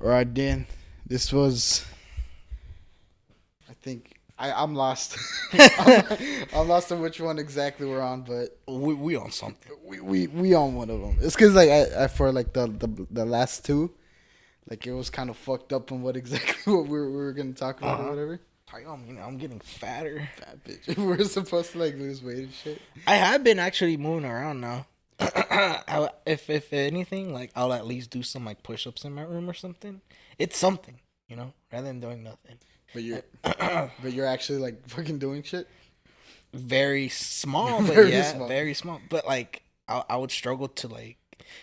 All right, Dan. This was. I think I'm lost. I'm lost on which one exactly we're on, but We on something. we on one of them. It's because like I for like the last two, like it was kind of fucked up on what exactly what we were gonna talk about or whatever. I'm getting fatter. Fat bitch. We were supposed to like lose weight and shit. I have been actually moving around now. If anything, like I'll at least do some like push-ups in my room or something. It's something, rather than doing nothing. But you're actually like fucking doing shit. Very small, but Very yeah, small. very small. But like I would struggle to like.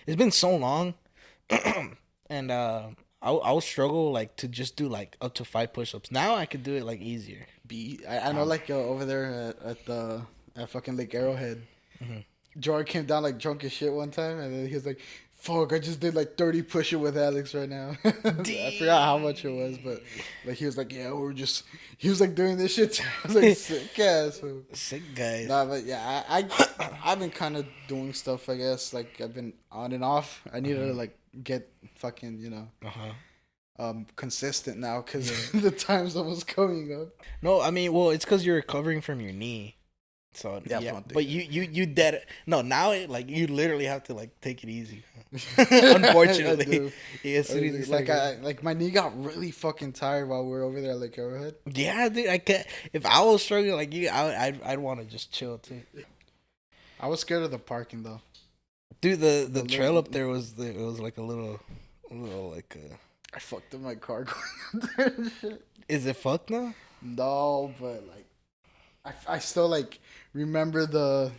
It's been so long, and I would struggle like to just do like up to 5 push-ups. Now I could do it like easier. I know like over there at fucking Lake Arrowhead. Mhm. Jordan came down like drunk as shit one time, and then he was like, "Fuck, I just did like 30 push-ups with Alex right now." I forgot how much it was, but like he was like, "Yeah, he was like doing this shit." Too. I was like, "Sick ass." Sick guys. Nah, but yeah, I've been kind of doing stuff. I guess like I've been on and off. I need to like get fucking consistent now because the time's almost coming up. No, I mean, well, it's because you're recovering from your knee. So yeah, but you dead it. No, now like you literally have to like take it easy. Unfortunately, yeah, as soon as you like start like my knee got really fucking tired while we were over there at Lake Arrowhead. yeah, dude, I can't. If I was struggling like you, I'd want to just chill too. I was scared of the parking though. Dude, the trail up there it was like a little like I fucked up my car going up there and shit. Is it fucked now? No, but like I still like remember the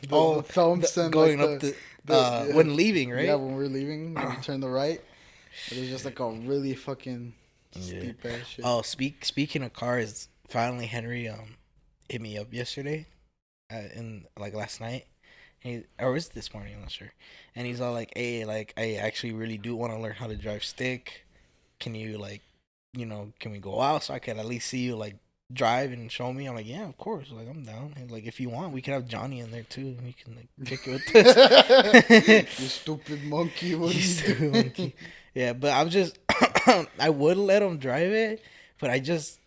thumps and going like up the when leaving, right? Yeah, when we're leaving, when we turn the right. It was just like a really fucking steep ass shit. Oh, speaking of cars, finally Henry hit me up yesterday, in like last night, or was it this morning? I'm not sure. And he's all like, "Hey, like I actually really do want to learn how to drive stick. Can you like, can we go out so I can at least see you like drive and show me?" I'm like, "Yeah, of course. Like I'm down. And, like if you want, we can have Johnny in there too. We can like kick it with this." You stupid monkey! What You are you stupid doing? monkey. Yeah, but I'm just I would let him drive it, but I just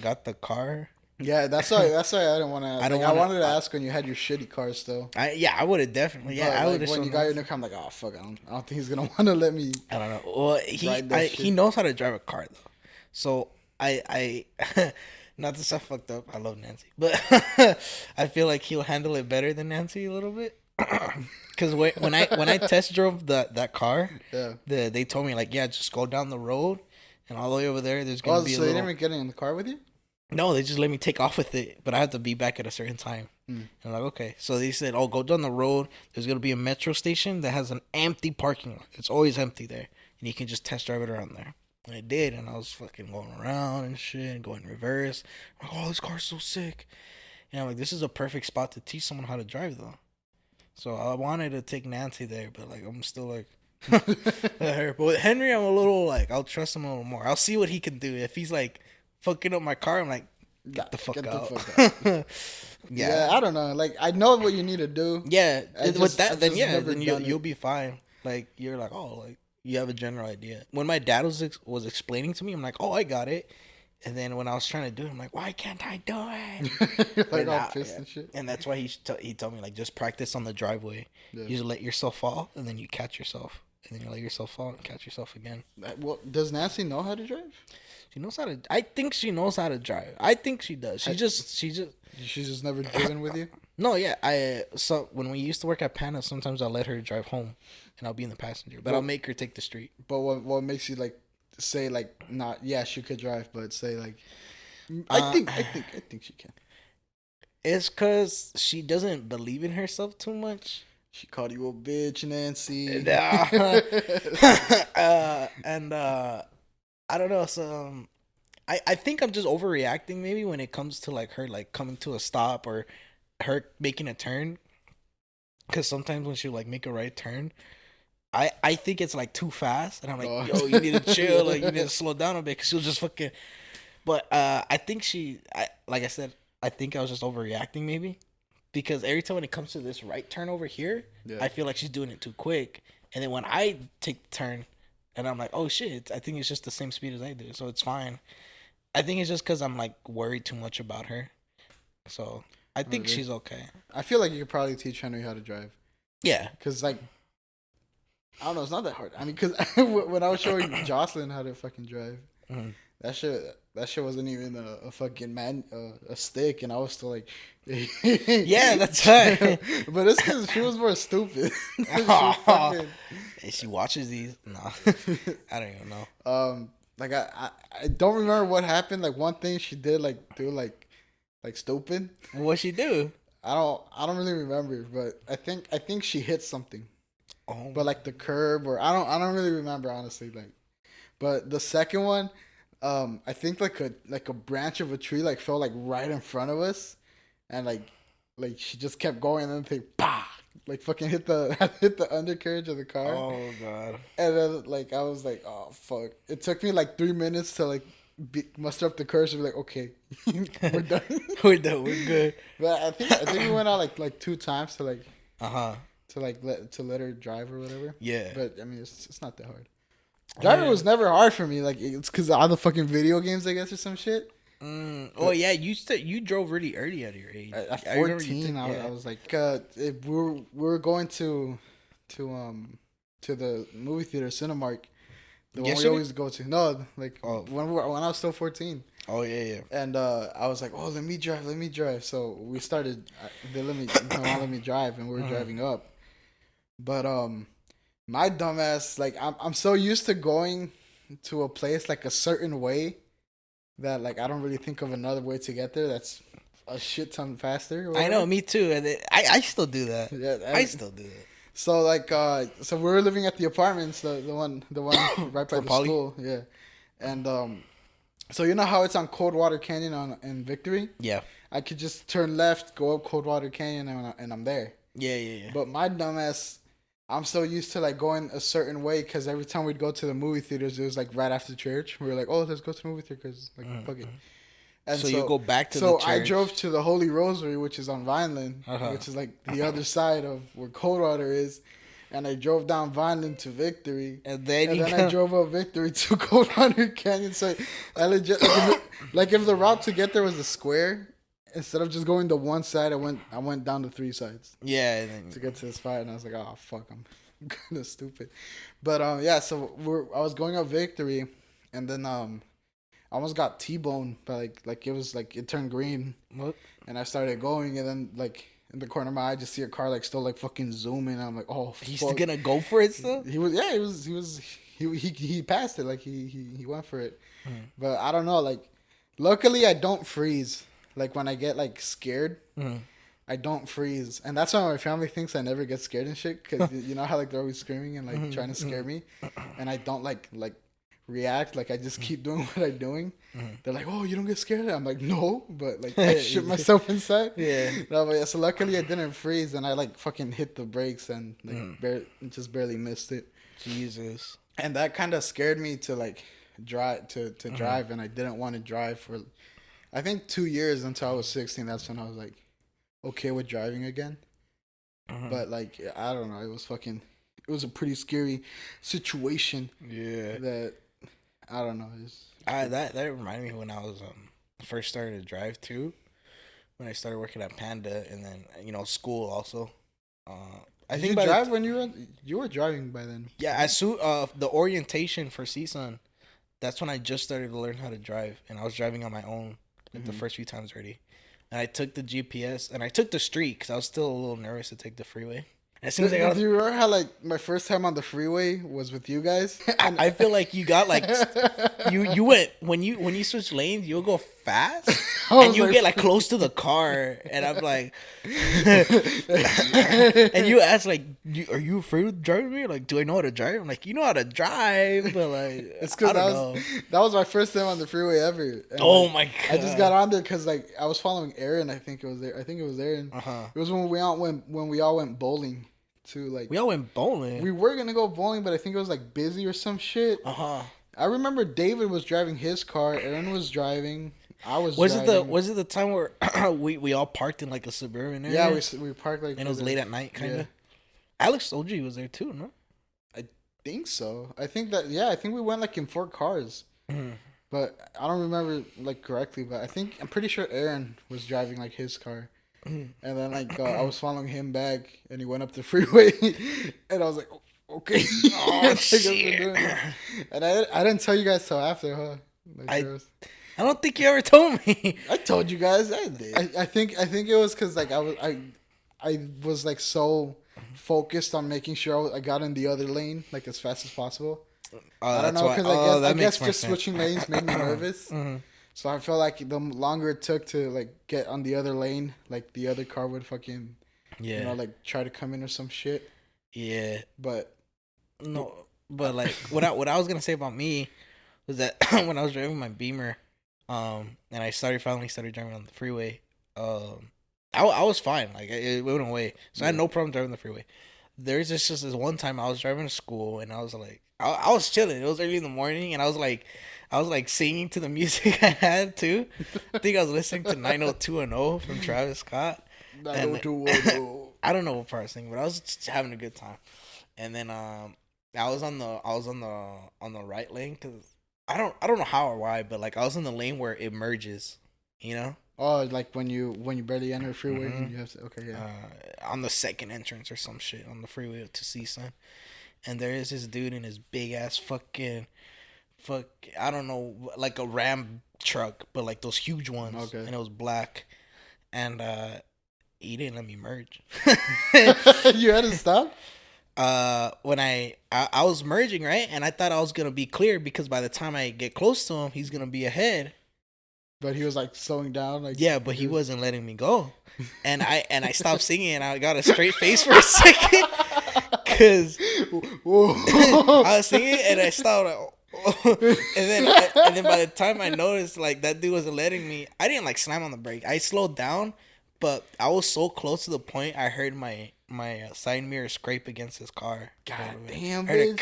got the car. Yeah, that's why I didn't want to. I wanted to I, ask when you had your shitty car still. I would have definitely. Yeah, But, I like, would have when shown you got your him. new car, I'm like, oh fuck, I don't think he's gonna want to let me. I don't know. Well, ride that he shit. knows how to drive a car though, so I not to sound fucked up. I love Nancy, but I feel like he'll handle it better than Nancy a little bit. Because when I test drove that car, Yeah. they told me like, yeah, just go down the road, and all the way over there, there's gonna Oh, be a so they little. didn't even get in the car with you? No, they just let me take off with it, but I have to be back at a certain time. And I'm like, okay. So they said, oh, go down the road. There's going to be a metro station that has an empty parking lot. It's always empty there. And you can just test drive it around there. And I did, and I was fucking going around and shit, going reverse. I'm like, oh, this car's so sick. And I'm like, this is a perfect spot to teach someone how to drive, though. So I wanted to take Nancy there, but, like, I'm still, like, her. But with Henry, I'm a little, like, I'll trust him a little more. I'll see what he can do. If he's, like, fucking up my car, I'm like, get the fuck out. Yeah, I don't know. Like, I know what you need to do. Yeah, with that, I've then just yeah, never then done you'll it. be fine. Like you're like, oh, like you have a general idea. When my dad was explaining to me, I'm like, oh, I got it. And then when I was trying to do it, I'm like, why can't I do it? You're like And all I- pissed and shit. And that's why he told me like just practice on the driveway. Yeah. You just let yourself fall, and then you catch yourself, and then you let yourself fall and catch yourself again. Well, does Nancy know how to drive? She knows how to. I think she knows how to drive. I think she does. She's just. She's just never driven with you? No, yeah. So when we used to work at Pana, sometimes I'll let her drive home, and I'll be in the passenger. But I'll make her take the street. But what makes you like say like not yeah she could drive but say like I think she can. It's because she doesn't believe in herself too much. She called you a bitch, Nancy. And I don't know. So I think I'm just overreacting maybe when it comes to like her like coming to a stop or her making a turn. Because sometimes when she like make a right turn, I think it's like too fast, and I'm like, Oh. yo, you need to chill, like you need to slow down a bit, because she'll just fucking. But I think like I said, I think I was just overreacting maybe, because every time when it comes to this right turn over here, Yeah. I feel like she's doing it too quick, and then when I take the turn, And I'm like, oh shit, I think it's just the same speed as I do, so it's fine. I think it's just because I'm like worried too much about her. So I think Really? she's okay. I feel like you could probably teach Henry how to drive. Yeah. Cause like, I don't know, it's not that hard. I mean, cause when I was showing Jocelyn how to fucking drive, Mm-hmm. that shit wasn't even a fucking a stick, and I was still like, Yeah, that's right. But it's cause she was more stupid. She was fucking, And she watches these. No, I don't even know. like I don't remember what happened. Like one thing she did, like do like stupid. What'd she do? I don't really remember, but I think she hit something. Oh, But like the curb, or I don't really remember honestly. Like, but the second one, I think like a branch of a tree like fell like right in front of us, and like she just kept going, and then they bah, like fucking hit the hit the undercarriage of the car. oh god. And then like I was like, oh fuck! It took me like 3 minutes to like muster up the courage to be like, okay, we're done. We're done. We're good. But I think we went out like 2 times to like Uh-huh. to like let her drive or whatever. Yeah. But I mean, it's not that hard. Driving was never hard for me. Like it's because of all the fucking video games, I guess, or some shit. Oh yeah, you drove really early at your age. At I remember 14, I was like, we were going to the movie theater, Cinemark, the one we Yesterday? always go to. No, like Oh. when I was still 14. Oh yeah. And I was like, oh, let me drive. So we started. They let me, let me drive, and we were driving up. But my dumbass, like I'm so used to going to a place like a certain way that like I don't really think of another way to get there. That's a shit ton faster. or I know, whatever. me too. And I still do that. Yeah, I still do that. So like so we were living at the apartments, the one right by For the Polly? school, yeah. And so you know how it's on Coldwater Canyon in Victory? Yeah. I could just turn left, go up Coldwater Canyon, and I'm there. Yeah. But my dumbass, I'm so used to like going a certain way because every time we'd go to the movie theaters, it was like right after church. We were like, oh, let's go to the movie theater because like fuck it. And So you go back to the so church. I drove to the Holy Rosary, which is on Vineland, Uh-huh. which is like the other side of where Coldwater is. And I drove down Vineland to Victory. And then And you then I drove up Victory to Coldwater Canyon. So I legit, like if the route to get there was a square, instead of just going to one side, I went down to 3 sides Yeah. And then, to get to the spot. And I was like, oh fuck, I'm kind of stupid. But yeah, so I was going up Victory, and then I almost got T-boned, but like it was like it turned green, what? and I started going, and then like in the corner of my eye, I just see a car like still like fucking zooming. And I'm like, oh, He's fuck. gonna go for it still? He passed it, like he went for it. But I don't know, like luckily I don't freeze. Like when I get like scared, I don't freeze, and that's why my family thinks I never get scared and shit. Because you know how like they're always screaming and like trying to scare me, and I don't like react. Like I just keep doing what I'm doing. They're like, "Oh, you don't get scared?" I'm like, "No," but like I shit myself inside. Yeah. No, but yeah, so luckily I didn't freeze, and I like fucking hit the brakes and like just barely missed it. Jesus. And that kind of scared me to like drive drive, and I didn't want to drive for I think 2 years until I was 16. That's when I was like okay with driving again. But like I don't know, it was a pretty scary situation. Yeah. That I don't know. That reminded me when I was first started to drive too. When I started working at Panda, and then school also. I Did think you by drive when you were driving by then? Yeah, the orientation for CSUN, that's when I just started to learn how to drive, and I was driving on my own like the first few times already. And I took the GPS, and I took the street because I was still a little nervous to take the freeway. And as soon as I got, Do you remember how like my first time on the freeway was with you guys? And I feel like you got like you went when you switch lanes, you'll go fast, and you get like close to the car, and I'm like, and you ask like, are you afraid of driving me? Like, do I know how to drive? I'm like, you know how to drive, but like, it's because that was my first time on the freeway ever. And, oh like, my god! I just got on there because like I was following Aaron. I think it was Aaron. It was when we all went bowling. We all went bowling. We were gonna go bowling, but I think it was like busy or some shit. I remember David was driving his car. Aaron was driving. I was. Was driving. it the time where we all parked in like a suburban area? Yeah, we parked like. And it was late at night, kind of. Yeah. Alex OG was there too, no? think so. I think that I think we went like in 4 cars. But I don't remember like correctly, but I'm pretty sure Aaron was driving like his car. And then like I was following him back and he went up the freeway and I was like, "Oh, okay." Oh I guess we're shit! doing it. And I didn't tell you guys till after, huh? Like, I don't think you ever told me. I told you guys. I did. I think it was because like I was like so focused on making sure I got in the other lane like as fast as possible. I don't know because I guess just switching lanes made me nervous. So I felt like the longer it took to like get on the other lane, like the other car would fucking like try to come in or some shit. Yeah. But no, but like what I was gonna say about me was that when I was driving my Beamer, and I finally started driving on the freeway, I was fine. Like it went away, so I had no problem driving the freeway. There's just this one time I was driving to school and I was like, I was chilling. It was early in the morning and I was like singing to the music I had too. I think I was listening to 90210 from Travis Scott. 90210. I don't know what part I was singing, but I was just having a good time. And then I was on the right lane because I don't know how or why, but like I was in the lane where it merges, you know. Oh, like when you barely enter a freeway and you have to on the second entrance or some shit on the freeway to CSUN, and there is this dude in his big ass I don't know, like a Ram truck, but like those huge ones. Okay. And it was black, and he didn't let me merge. You had to stop? When I was merging, right, and I thought I was gonna be clear because by the time I get close to him, he's gonna be ahead. But he was like slowing down, like but he wasn't letting me go, and I stopped singing and I got a straight face for a second, cause I was singing and I stopped, and then by the time I noticed like that dude wasn't letting me, I didn't like slam on the brake. I slowed down, but I was so close to the point I heard my side mirror scrape against his car. God damn, bitch.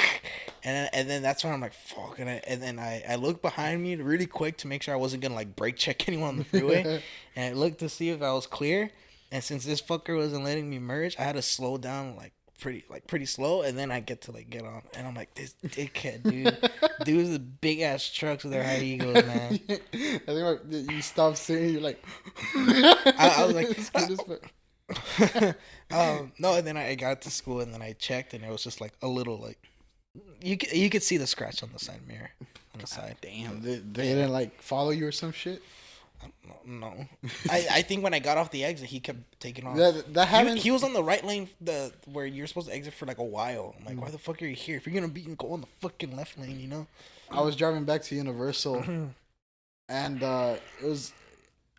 And then that's when I'm like, fuck. And then I looked behind me really quick to make sure I wasn't gonna like brake check anyone on the freeway. And I looked to see if I was clear. And since this fucker wasn't letting me merge, I had to slow down pretty slow. And then I get to like get on. And I'm like, this dickhead, dude. Dude's the big ass trucks with their high egos, man. I think like, you stopped singing. You're like, I was like. No, and then I got to school and then I checked and it was just like a little like you could see the scratch on the side mirror on the side. Damn, they didn't like follow you or some shit. No. I think when I got off the exit, he kept taking off. That happened. He was on the right lane, where you're supposed to exit for like a while. I'm like, why the fuck are you here? If you're gonna go on the fucking left lane, you know. I was driving back to Universal, and it was.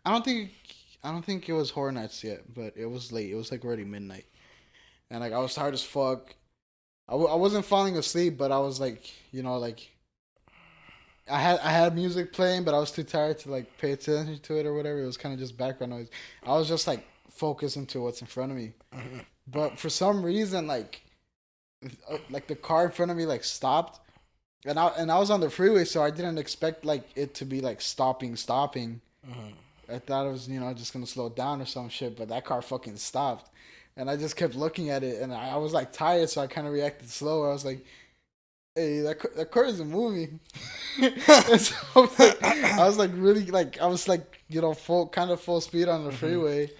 I don't think it was Horror Nights yet, but it was late. It was like already midnight, and like I was tired as fuck. I wasn't falling asleep, but I was like, like I had music playing, but I was too tired to like pay attention to it or whatever. It was kind of just background noise. I was just like focused into what's in front of me, but for some reason, like the car in front of me like stopped, and I was on the freeway, so I didn't expect like it to be like stopping. I thought it was, just going to slow down or some shit, but that car fucking stopped. And I just kept looking at it, and I was, like, tired, so I kind of reacted slower. I was like, hey, that car isn't moving. So I was, like, really, like, I was, like, full speed on the freeway.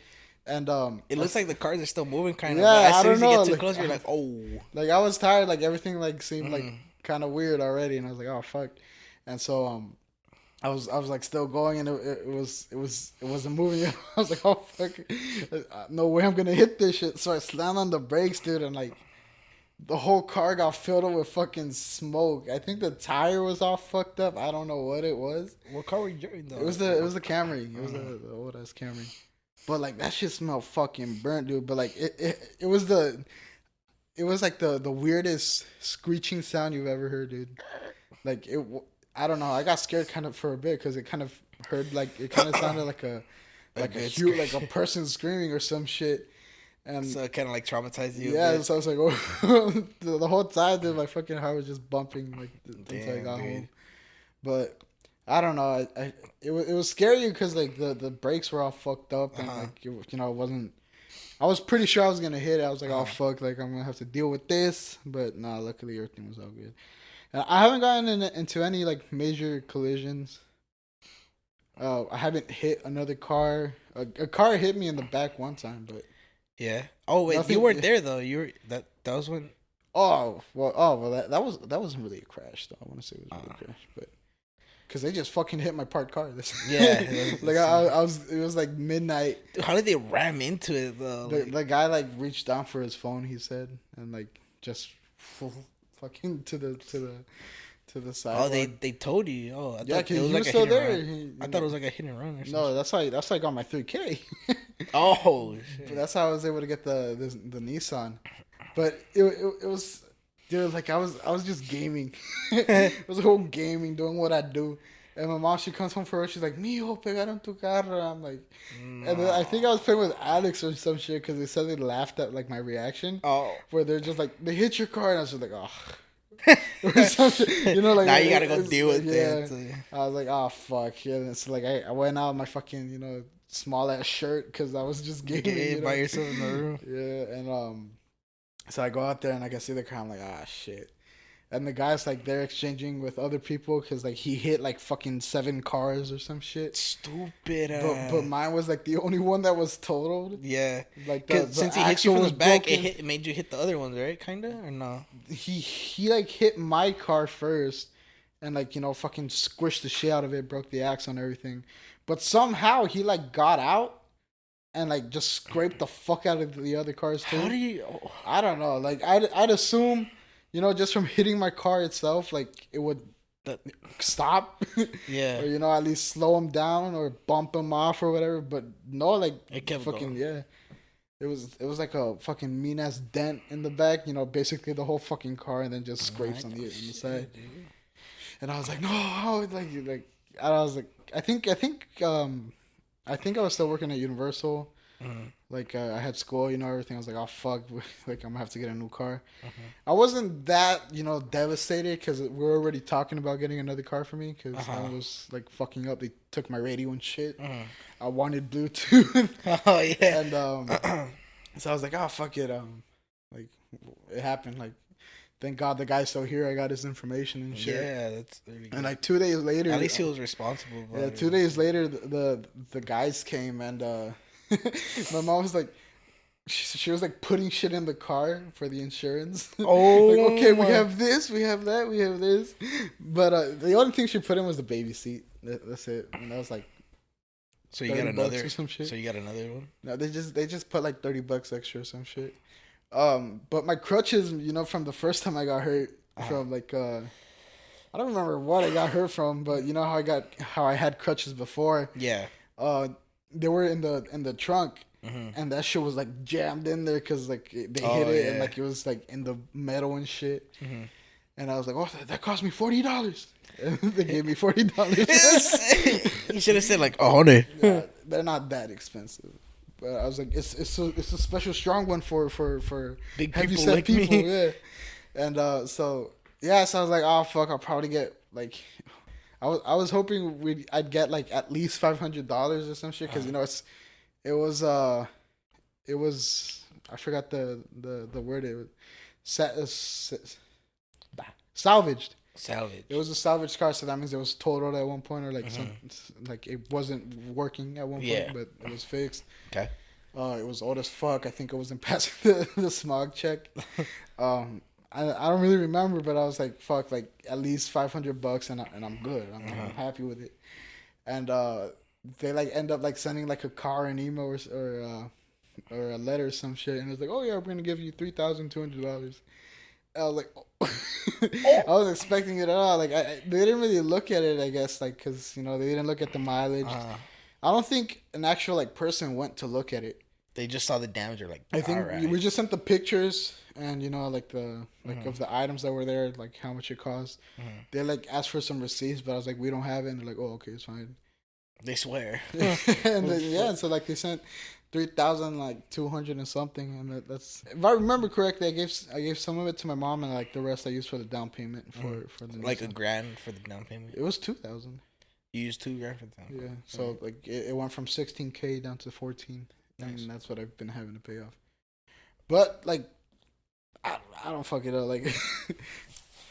And it looks like the cars are still moving, kind of. Yeah, but as soon as you get too like, close, you're like, oh. Like, I was tired. Like, everything, like, seemed, like, kind of weird already. And I was like, oh, fuck. And so, I was like still going and it wasn't moving. I was like, oh fuck, no way I'm gonna hit this shit. So I slammed on the brakes, dude, and like the whole car got filled up with fucking smoke. I think the tire was all fucked up. I don't know what it was. What car were you driving though? It was the Camry. It was the old ass Camry. But like that shit smelled fucking burnt, dude. But like it was like the weirdest screeching sound you've ever heard, dude. Like I don't know. I got scared kind of for a bit because it kind of it kind of sounded like a person screaming or some shit, and so it kind of like traumatized you. Yeah, so I was like, oh, the whole time, dude, my fucking heart was just bumping like until I got home. But I don't know. It was scary because like the brakes were all fucked up and like it wasn't. I was pretty sure I was gonna hit it. I was like, oh fuck, like I'm gonna have to deal with this. But nah, luckily everything was all good. I haven't gotten into any like major collisions. I haven't hit another car. A car hit me in the back one time, but yeah. Oh wait, nothing, you weren't there though. You were that was when. that wasn't really a crash though. I want to say it was really a crash, but because they just fucking hit my parked car. Yeah, like I was. It was like midnight. Dude, how did they ram into it though? The guy like reached down for his phone. He said, and like just fucking to the side. Oh, they told you. Oh, I thought he it was was like still a hit there. and run. I thought it was like a hit and run or something. No, that's how I got my 3K. Oh shit! But that's how I was able to get the Nissan. But it was, dude, like I was just gaming. It was a whole gaming, doing what I do. And my mom, she comes home from work, she's like, "Mijo, pegaron tu carro." I'm like, and then I think I was playing with Alex or some shit because they said they laughed at like my reaction. Oh, where they're just like, they hit your car, and I was just like, oh. Or some shit, you know, like now you gotta go deal with it. Yeah. I was like, oh fuck, yeah. And it's like I went out of my fucking small ass shirt because I was just gaming by yourself in the room. Yeah, and so I go out there and like I see the car, I'm like, ah shit. And the guy's like they're exchanging with other people because like he hit like fucking 7 cars or some shit. Stupid. But mine was like the only one that was totaled. Yeah. Like since he hit you from the back, it made you hit the other ones, right? Kinda or no? He like hit my car first, and like fucking squished the shit out of it, broke the axle and everything. But somehow he like got out. And like just scraped the fuck out of the other cars too. How do you? I don't know. Like I'd assume, just from hitting my car itself, like it would stop. Yeah. Or at least slow him down or bump him off or whatever. But no, like it kept fucking going. Yeah. It was like a fucking mean ass dent in the back. Basically the whole fucking car, and then just scrapes on the side. Dude. And I was like, no, like I was like, I think I was still working at Universal. Mm-hmm. Like, I had school, everything. I was like, oh, fuck. Like, I'm going to have to get a new car. Mm-hmm. I wasn't that, devastated because we were already talking about getting another car for me because I was, like, fucking up. They took my radio and shit. Mm-hmm. I wanted Bluetooth. Oh, yeah. And so I was like, oh, fuck it. Like, it happened. Like, thank God the guy's still here. I got his information and shit. Yeah, that's really good. And like 2 days later, at least he was responsible. Yeah, 2 days later, the guys came and my mom was like, she was like putting shit in the car for the insurance. Oh, like, okay, we have this, we have that, we have this. But the only thing she put in was the baby seat. That's it. And I was like, so you got another or some shit. So you got another one? No, they just put like $30 extra or some shit. But my crutches, from the first time I got hurt from like I don't remember what I got hurt from, but how I had crutches before. Yeah. They were in the trunk, and that shit was like jammed in there because like they hit it and like it was like in the metal and shit. Mm-hmm. And I was like, oh, that cost me $40. And they gave me $40. You should have said like $100. Yeah, they're not that expensive. But I was like, it's a special strong one for big heavy people set like people, me. Yeah. And so I was like, oh fuck, I'll probably get like, I was hoping I'd get like at least $500 or some shit because it was I forgot the word it was salvaged. Salvage. It was a salvage car, so that means it was totaled at one point, or like like it wasn't working at one point, but it was fixed. Okay. It was old as fuck. I think it wasn't passing the smog check. I don't really remember, but I was like, fuck, like at least $500 and I'm good. I'm happy with it. And they like end up like sending like a car an email or a letter or some shit, and it was like, oh yeah, we're gonna give you $3,200. I was like, I was expecting it at all. Like, they didn't really look at it, I guess, like, because, they didn't look at the mileage. I don't think an actual, like, person went to look at it. They just saw the damage. Or like, I think we just sent the pictures and, like, of the items that were there, like, how much it cost. They, like, asked for some receipts, but I was like, we don't have it. And they're like, oh, okay, it's fine. They swear. And then, so, like, they sent 3,200 and something, and that's, if I remember correctly, I gave some of it to my mom, and like the rest I used for the down payment for the like $1,000 for the down payment. It was 2,000. You used $2,000 for the down payment. Yeah, so like it went from 16K down to 14, Nice. And that's what I've been having to pay off. But like, I don't fuck it up. Like,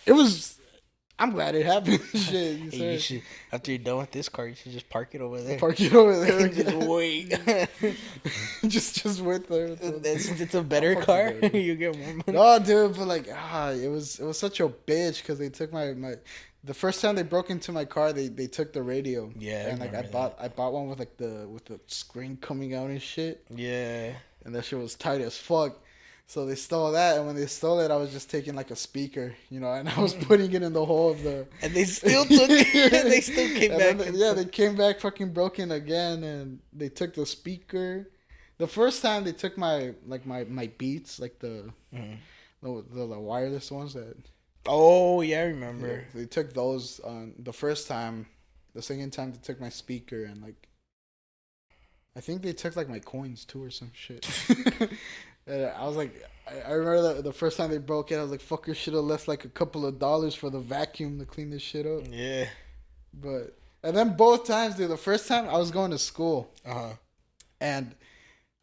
it was. I'm glad it happened. Shit, Hey, you should, after you're done with this car, you should just park it over there. Park it over there. Just wait. just wait there. Since it's a better car, you get more money. No, dude, but like, it was such a bitch because they took my. The first time they broke into my car, they took the radio. Yeah, and like I bought one with like the screen coming out and shit. Yeah, and that shit was tight as fuck. So they stole that, and when they stole it, I was just taking like a speaker, and I was putting it in the hole of the. And they still took it. They still came back. They came back fucking broken again, and they took the speaker. The first time they took my Beats, like the wireless ones that. Oh yeah, I remember. Yeah, they took those on the first time. The second time they took my speaker and like. I think they took like my coins too or some shit. And I was like, I remember the first time they broke it, I was like, fucker should have left like a couple of dollars for the vacuum to clean this shit up. Yeah. And then both times, dude, the first time I was going to school. And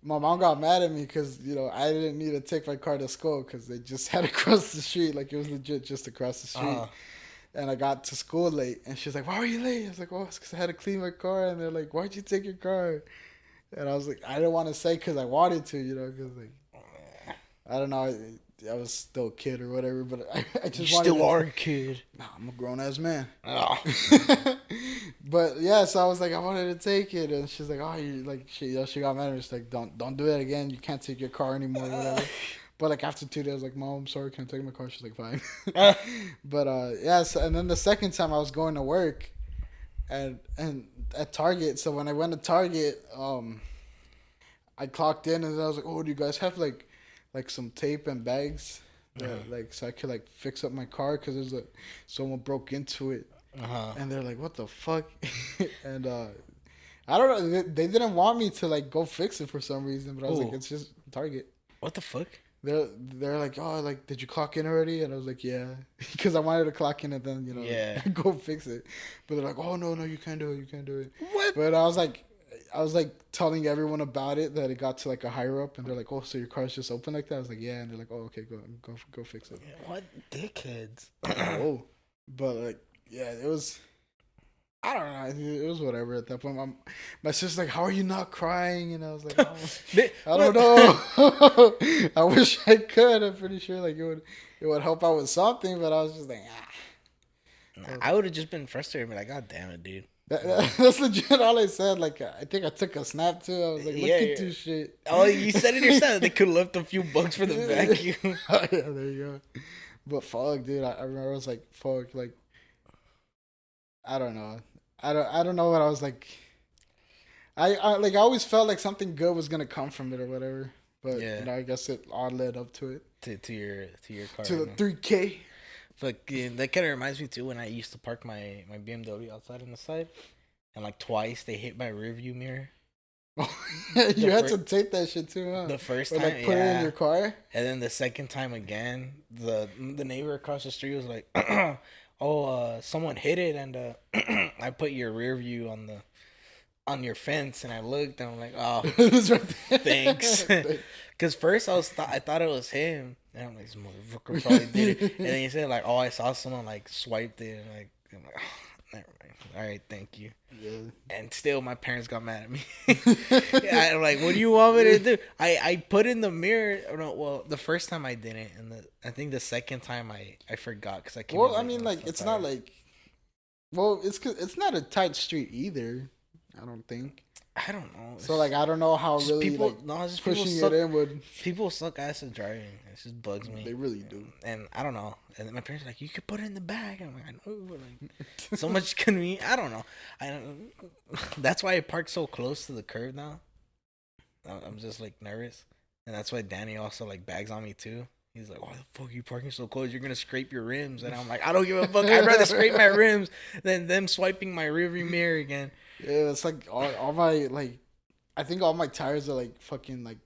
my mom got mad at me because, I didn't need to take my car to school because they just had to cross the street. Like, it was legit just across the street. And I got to school late. And she's like, why were you late? I was like, it's because I had to clean my car. And they're like, why'd you take your car? And I was like, I didn't want to say because I wanted to, because, like, I don't know. I was still a kid or whatever, but I just wanted still are a kid. Nah, I'm a grown-ass man. Oh. But, yeah, so I was like, I wanted to take it. And she's like, she got mad at me. She's like, don't do that again. You can't take your car anymore or whatever. But, like, after 2 days, I was like, Mom, I'm sorry. Can I take my car? She's like, fine. But, and then the second time I was going to work and at Target. So when I went to Target, I clocked in and I was like, oh, do you guys have, like some tape and bags that, so I could, like, fix up my car because there's someone broke into it. And they're like, what the fuck? And, I don't know. They didn't want me to, like, go fix it for some reason, but I was like, it's just Target. What the fuck? They're like, oh, like, did you clock in already? And I was like, yeah, because I wanted to clock in and then go fix it. But they're like, oh no, you can't do it. What? But I was like telling everyone about it that it got to like a higher up, and they're like, oh, so your car's just open like that? I was like, yeah, and they're like, oh, okay, go fix it. What dickheads? Oh, but like, yeah, it was. I don't know. It was whatever at that point. My sister's like, how are you not crying? And I was like, I don't know. I wish I could. I'm pretty sure like it would help out with something, but I was just like, I would have just been frustrated. Like, God damn it, dude. That's legit all I said. Like, I think I took a snap too. I was like, look at this shit. Oh, you said it yourself. They could have left a few bucks for the vacuum. Yeah, there you go. But fuck, dude. I remember I was like, fuck, like, I don't know. I don't know what I was like. I always felt like something good was gonna come from it or whatever. But I guess it all led up to it. To your car. To the 3K. But that kind of reminds me too when I used to park my BMW outside on the side, and like twice they hit my rearview mirror. You had to tape that shit too, huh? The first or time, like put it in your car. And then the second time again, the neighbor across the street was like, someone hit it, and I put your rear view on your fence, and I looked, and I'm like, oh, thanks. Because first I thought it was him, and I'm like, this motherfucker probably did it. And then he said like, oh, I saw someone like swiped it, and I'm like, oh, never mind. All right, thank you. Yeah. And still, my parents got mad at me. I'm like, what do you want me to do? I put in the mirror. No, well, the first time I didn't, and I think the second time I forgot because I came. Well, I mean, like it's not like. Well, it's not a tight street either. I don't think. I don't know. So like I don't know how really people, like just pushing suck, it in would. People suck ass at driving. It just bugs me. They really do. And I don't know. And my parents are like, you could put it in the bag. I'm like, I know, but like so much convenience. I don't know. That's why I park so close to the curb now. I'm just like nervous, and that's why Danny also like bags on me too. He's like, why the fuck are you parking so close? You're gonna scrape your rims. And I'm like, I don't give a fuck. I'd rather scrape my rims than them swiping my rearview mirror again. Yeah, it's like all my like, I think all my tires are like fucking like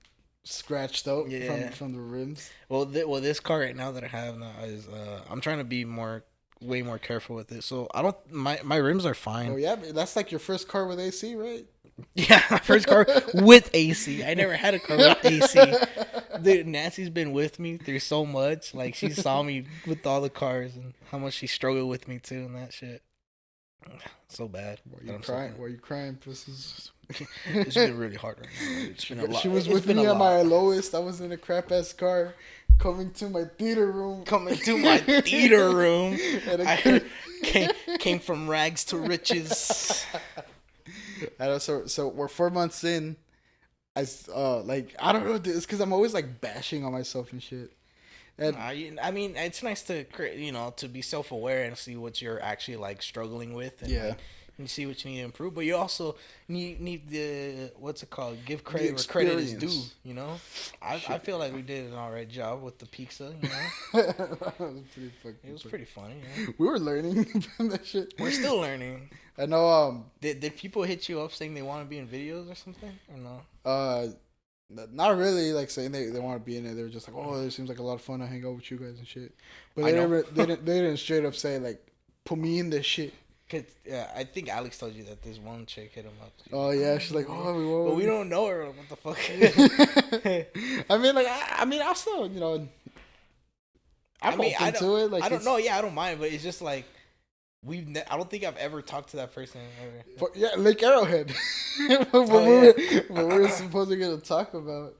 scratched out from the rims. Well, this car right now that I have now is I'm trying to be way more careful with it. So I don't my rims are fine. Oh yeah, that's like your first car with AC, right? Yeah, my first car with AC. I never had a car with AC. Dude, Nancy's been with me through so much. Like, she saw me with all the cars and how much she struggled with me, too, and that shit. So bad. Why you crying? Why you crying, pussies? It's been really hard right now. It's been a lot. She was with me at my lowest. I was in a crap ass car, coming to my theater room. Coming to my theater room. I came from rags to riches. So we're 4 months in. I don't know. It's because I'm always like bashing on myself and shit. And I mean, it's nice to to be self-aware and see what you're actually like struggling with, and yeah, like, and see what you need to improve. But you also need the what's it called? Give credit where credit is due. You know, I feel like we did an alright job with the pizza. You know, it was pretty funny. Yeah? We were learning from that shit. We're still learning. I know. Did people hit you up saying they want to be in videos or something, or no? Not really, like saying they want to be in it. They were just like, oh, it seems like a lot of fun to hang out with you guys and shit. But they didn't straight up say like, put me in this shit. Cause I think Alex told you that this one chick hit him up. Oh yeah, she's like, oh, we won't. But we don't know her. What the fuck? I mean, like, I'll still, I'm open to it. Like, I don't know. Yeah, I don't mind, but it's just like I don't think I've ever talked to that person ever. But yeah, Lake Arrowhead. what we were supposedly gonna talk about.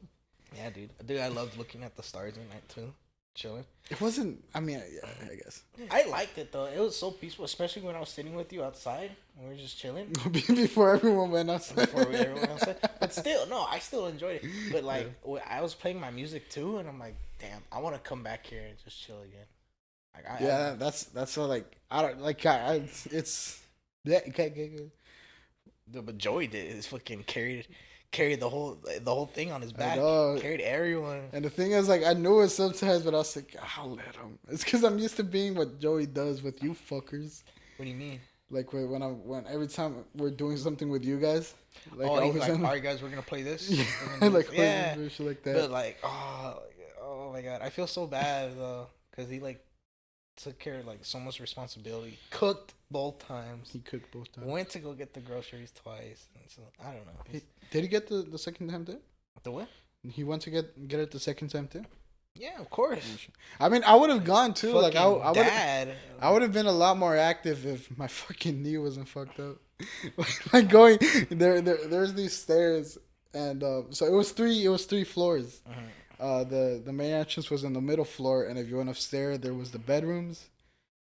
Yeah, dude, I loved looking at the stars at night too, chilling. It wasn't. I mean, yeah, I guess. I liked it though. It was so peaceful, especially when I was sitting with you outside and we were just chilling. Before everyone went outside. But still, no, I still enjoyed it. But like, I was playing my music too, and I'm like, damn, I want to come back here and just chill again. Like, that's what, like, I don't like. It's yeah. But Joey did. His fucking carried the whole thing on his back. Carried everyone. And the thing is, like, I knew it sometimes, but I was like, I'll let him. It's because I'm used to being what Joey does with you fuckers. What do you mean? Like when every time we're doing something with you guys. Like, he's like, all right, guys, we're gonna play this. Yeah, shit like that. But like, oh my god, I feel so bad though, because he like took care of like so much responsibility. Cooked both times. He cooked both times. Went to go get the groceries twice. And so I don't know. Did he get the second time too? The what? He went to get it the second time too. Yeah, of course. I mean, I would have gone too. Fucking like I would have been a lot more active if my fucking knee wasn't fucked up. Like going there's these stairs, and so it was three floors. The main entrance was in the middle floor, and if you went upstairs, there was the bedrooms,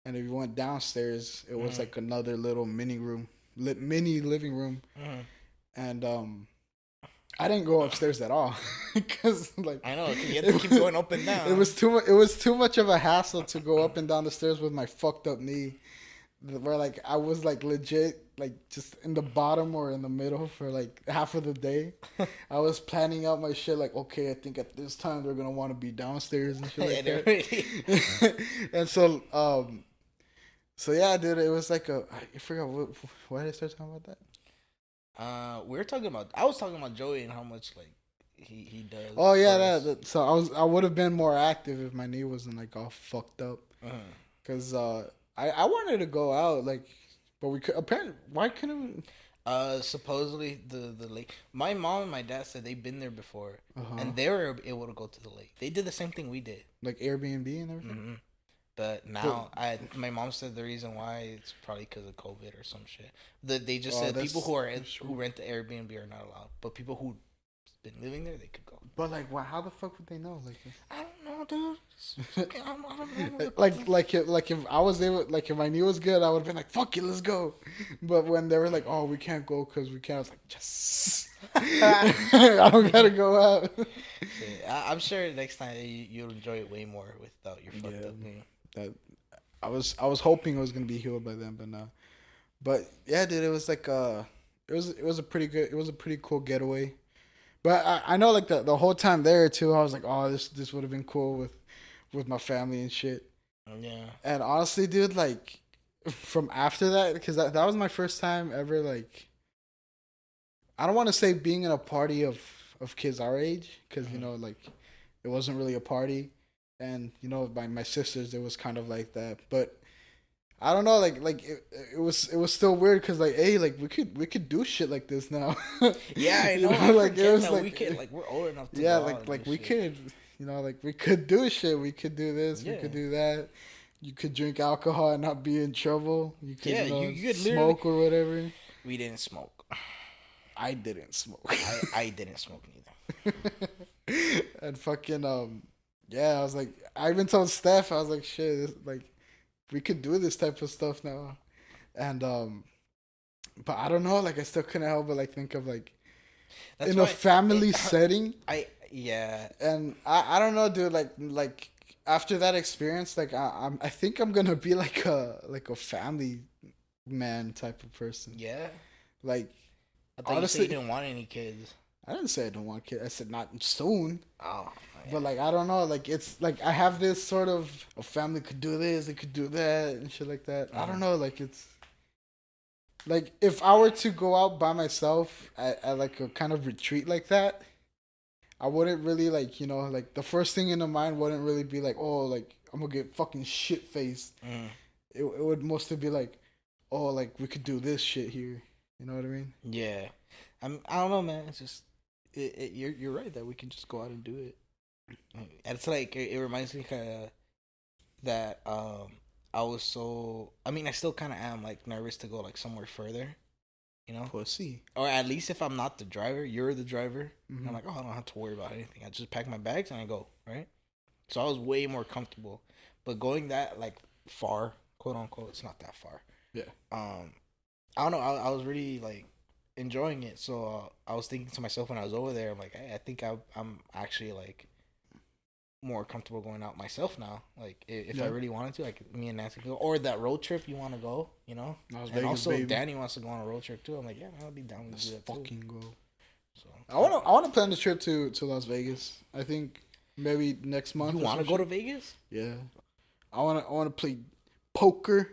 and if you went downstairs, it was like another little mini living room, and I didn't go upstairs at all because like I know, cause you had to keep going up and down. It was too much of a hassle to go up and down the stairs with my fucked up knee, where like I was like legit like just in the bottom or in the middle for like half of the day. I was planning out my shit like, okay, I think at this time they're gonna want to be downstairs and shit like that. And so yeah, dude, it was like I forgot why did I start talking about that? I was talking about Joey and how much like he does. Oh yeah, so I would have been more active if my knee wasn't like all fucked up. Cause I wanted to go out like, but we could apparently why couldn't we? Supposedly the lake. My mom and my dad said they've been there before, and they were able to go to the lake. They did the same thing we did, like Airbnb and everything. But now, my mom said the reason why it's probably because of COVID or some shit. They just said people who rent the Airbnb are not allowed, but people who've been living there, they could go. But like, how the fuck would they know? Like, I don't know, dude. I don't know. like if I was able, like if my knee was good, I would have been like, fuck it, let's go. But when they were like, oh, we can't go because we can't, I was like, yes. I don't gotta go out. I'm sure next time you'll enjoy it way more without your fucked up knee. That I was hoping it was gonna be healed by then, but no. But yeah, dude, it was like it was a pretty cool getaway. But I know like the whole time there too, I was like, oh, this would have been cool with my family and shit. Yeah. And honestly, dude, like from after that, because that was my first time ever like. I don't want to say being in a party of kids our age, because like it wasn't really a party. And, by my sisters, it was kind of like that. But I don't know, like it was still weird because like, hey, like we could do shit like this now. Yeah, I You know. know, I like forget that we can, like, we're old enough to yeah, go out and like do we shit. could, you know, like we could do shit. We could do this. We Yeah. could do that. You could drink alcohol and not be in trouble. You could, Yeah, you know, you could smoke or whatever. We didn't smoke. I didn't smoke. I didn't smoke neither. And fucking yeah, I was like, I even told Steph, I was like, shit, this, like we could do this type of stuff now. And but I don't know, like I still couldn't help but like think of like That's in a family setting. Yeah. And I don't know, dude, like after that experience, like I think I'm gonna be like a family man type of person. Yeah. Like I thought honestly, you said you didn't want any kids. I didn't say I don't want kids. I said not soon. Oh. Yeah. But like I don't know, like it's like I have this sort of a family could do this, they could do that and shit like that. I don't know, like it's like if I were to go out by myself at like a kind of retreat like that, I wouldn't really like, you know, like the first thing in the mind wouldn't really be like, oh, like I'm gonna get fucking shit faced. It would mostly be like, oh, like we could do this shit here. You know what I mean? Yeah. I don't know, man. It's just you're right that we can just go out and do it. And it's like it reminds me kind of that I was so, I mean, I still kind of am like nervous to go like somewhere further, you know, Pussy. or at least if I'm not the driver, you're the driver. Mm-hmm. I'm like, oh, I don't have to worry about anything. I just pack my bags and I go, right? So I was way more comfortable. But going that like far, quote unquote, it's not that far. Yeah. I don't know. I was really like enjoying it. So I was thinking to myself when I was over there, I'm like, hey, I think I'm actually like more comfortable going out myself now. Like if I really wanted to, like me and Nancy could go, or that road trip you want to go, you know. Las and Vegas, also baby. Danny wants to go on a road trip too. I'm like, yeah, man, I'll be down to do that fucking too. go. So I wanna plan the trip to Las Vegas. I think maybe next month. You want to go to Vegas? Yeah. I wanna play poker.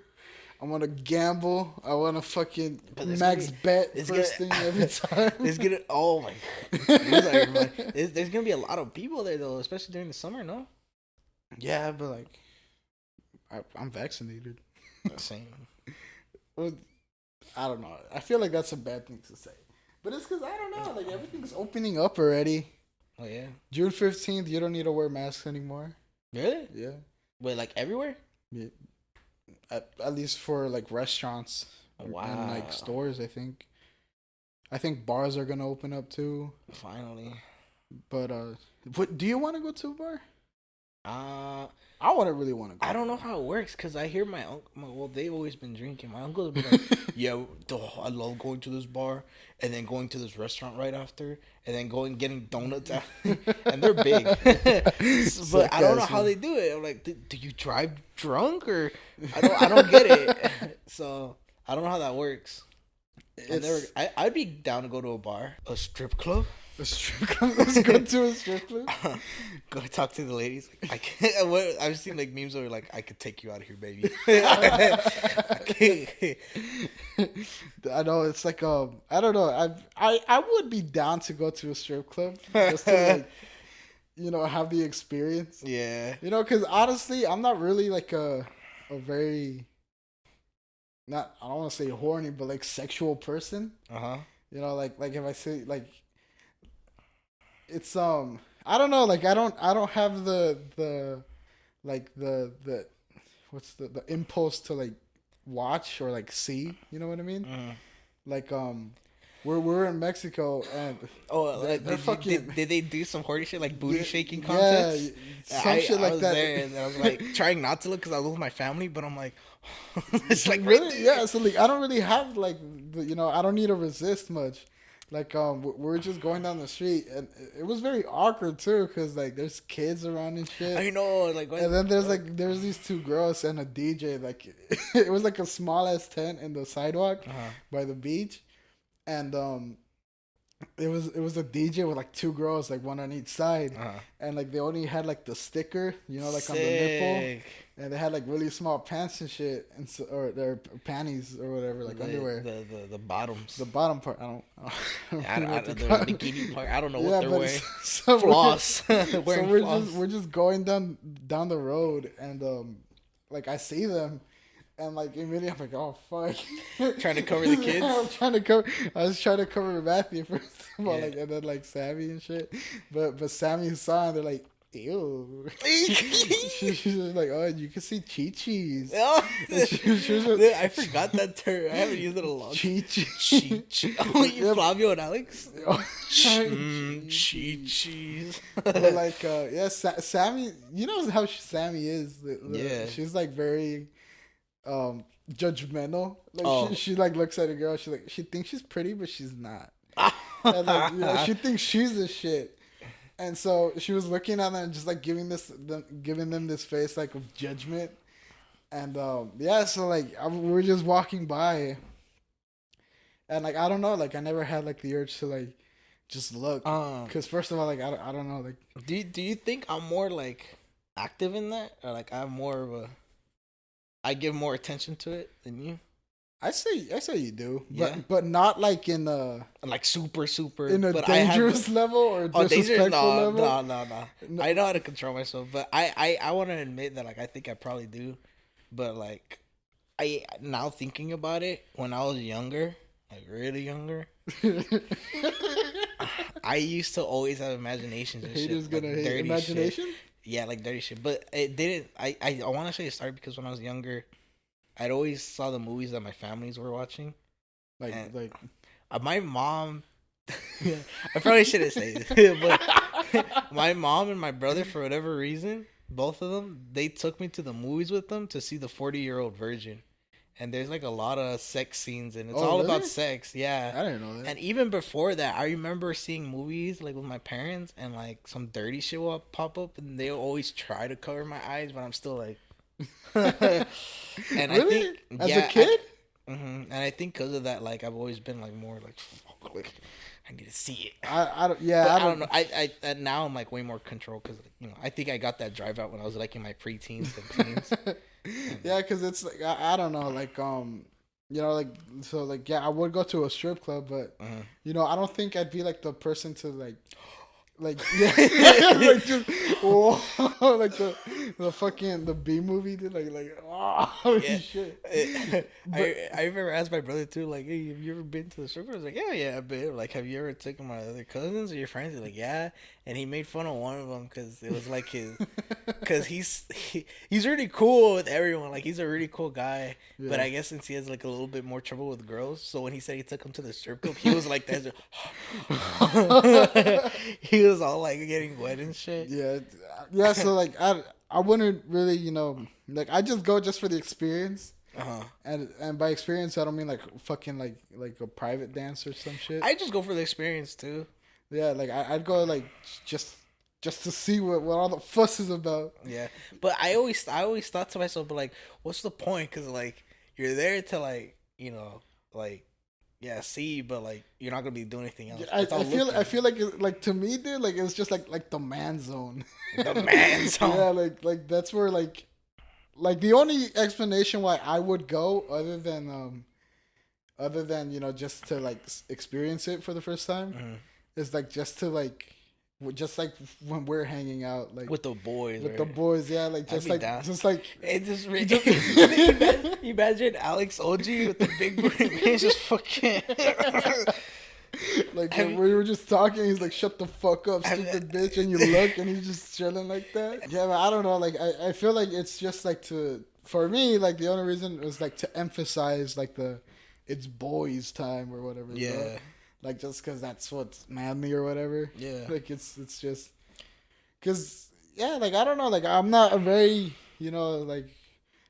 I want to gamble. I want to fucking max bet first thing every time. It's gonna. Oh my god. There's gonna be a lot of people there though, especially during the summer. No. Yeah, but like, I'm vaccinated. Same. Well, I don't know. I feel like that's a bad thing to say, but it's because I don't know. Like everything's opening up already. Oh yeah. June 15th, you don't need to wear masks anymore. Really? Yeah. Wait, like everywhere? Yeah. At least for like restaurants Wow. and like stores, I think. I think bars are gonna open up too. Finally. But what do you want to go to a bar? I wouldn't really want to go. I don't know how it works because I hear my uncle. Well, they've always been drinking. My uncle will be like, "Yeah, I love going to this bar and then going to this restaurant right after, and then going getting donuts." And they're big, but I don't know how they do it. I'm like, do you drive drunk or I don't get it. So I don't know how that works. I'd be down to go to a bar, a strip club. A strip club? Let's go to a strip club. Go talk to the ladies. I've seen like memes where like I could take you out of here, baby. I know it's like I don't know. I would be down to go to a strip club just to like, you know, have the experience. Yeah. You know, because honestly, I'm not really like a very I don't want to say horny, but like sexual person. You know, like if I say like. It's I don't know, like I don't have the like the what's the impulse to like watch or like see, you know what I mean? Like we're in Mexico and did they do some horny shit like booty shaking contests? Yeah, some shit like I was that. There and I was like trying not to look because I was with my family, but I'm like, it's like really, right yeah. So like I don't really have like you know I don't need to resist much. Like we're just going down the street and it was very awkward too because like there's kids around and shit. I know, like and then there's these two girls and a DJ. Like it was like a small ass tent in the sidewalk by the beach, and it was a DJ with like two girls, like one on each side, and like they only had like the sticker, you know, like Sick. on the nipple. And they had like really small pants and shit, and so, or their panties or whatever, like underwear. The bottoms. The bottom part, I don't know the bikini part. I don't know what they're wearing. So floss. We're just going down the road, and like I see them, And like immediately I'm like, oh fuck. Trying to cover the kids. I was trying to cover Matthew first of all, Yeah. like, and then like Sammy and shit. But Sammy saw and they're like, ew. She's just like, oh, you can see Chi-Chi's. Oh, She was dude, I forgot that term. I haven't used it in a long time. Chi-Chi. Oh, you Flavio and Alex? Chi-Chi. Chi-Chi's. But like, yeah, Sammy, you know how Sammy is. Yeah. She's like very judgmental. Like Oh. she like looks at a girl, she thinks she's pretty, but she's not. And like, you know, she thinks she's the shit. And so she was looking at them and just like giving them this face like of judgment. And yeah, so like we were just walking by, and like I don't know, like I never had like the urge to like just look, because first of all, like I don't know, like Do you think I'm more like active in that, or like I give more attention to it than you? I say you do, Yeah. but not like in Like super in a but dangerous level or disrespectful level. No. I know how to control myself, but I want to admit that like I think I probably do, but like I now thinking about it, when I was younger, like really younger, I used to always have imaginations and shit. Haters gonna like hate dirty imagination. Shit. Yeah, like dirty shit. But it didn't. I want to say it started because when I was younger, I'd always saw the movies that my families were watching. Like My mom. I probably shouldn't say this, but my mom and my brother, for whatever reason, both of them, they took me to the movies with them to see the 40-Year-Old Virgin. And there's like a lot of sex scenes, and it's all really? about sex. Yeah, I didn't know that. And even before that, I remember seeing movies like with my parents, and like some dirty shit will pop up, and they always try to cover my eyes, but I'm still like. And really? I think As a kid? And I think because of that, like I've always been like more like I need to see it. I don't know. I now I'm like way more control because you know I think I got that drive out when I was like in my preteens and teens. Yeah, because it's like I don't know, like you know, like so like yeah, I would go to a strip club, but you know, I don't think I'd be like the person to like yeah, like just whoa, like the fucking the B movie did like oh yeah. shit. I remember asked my brother too, like, hey, have you ever been to the strip club? I was like, yeah, I've been. Like, have you ever taken my other cousins or your friends? He's like, yeah. And he made fun of one of them because it was like because he's really cool with everyone. Like, he's a really cool guy. Yeah. But I guess since he has like a little bit more trouble with girls, so when he said he took him to the strip club, he was like that. He was all like getting wet and shit. Yeah. So like I wouldn't really, you know, like I just go just for the experience. And by experience I don't mean like fucking like a private dance or some shit. I just go for the experience too. Yeah, like I'd go like just to see what all the fuss is about. Yeah, but I always thought to myself, but like, what's the point? Because like you're there to like, you know, like yeah, see, but like you're not gonna be doing anything else. I feel like to me, dude, like it's just like the man zone. The man zone. Yeah, like that's where like the only explanation why I would go other than you know just to like experience it for the first time is like just when we're hanging out like with the boys, the boys, yeah, like just like it just you imagine Alex OG with the big booty, he's just fucking like we were just talking, he's like, shut the fuck up, stupid bitch, and you look and he's just chilling like that. Yeah, but I don't know, like I feel like it's just like for me, like the only reason was like to emphasize like it's boys time or whatever. Yeah. You know? Like, just because that's what's manly or whatever. Yeah. Like, it's just... Because, yeah, like, I don't know. Like, I'm not a very, you know, like,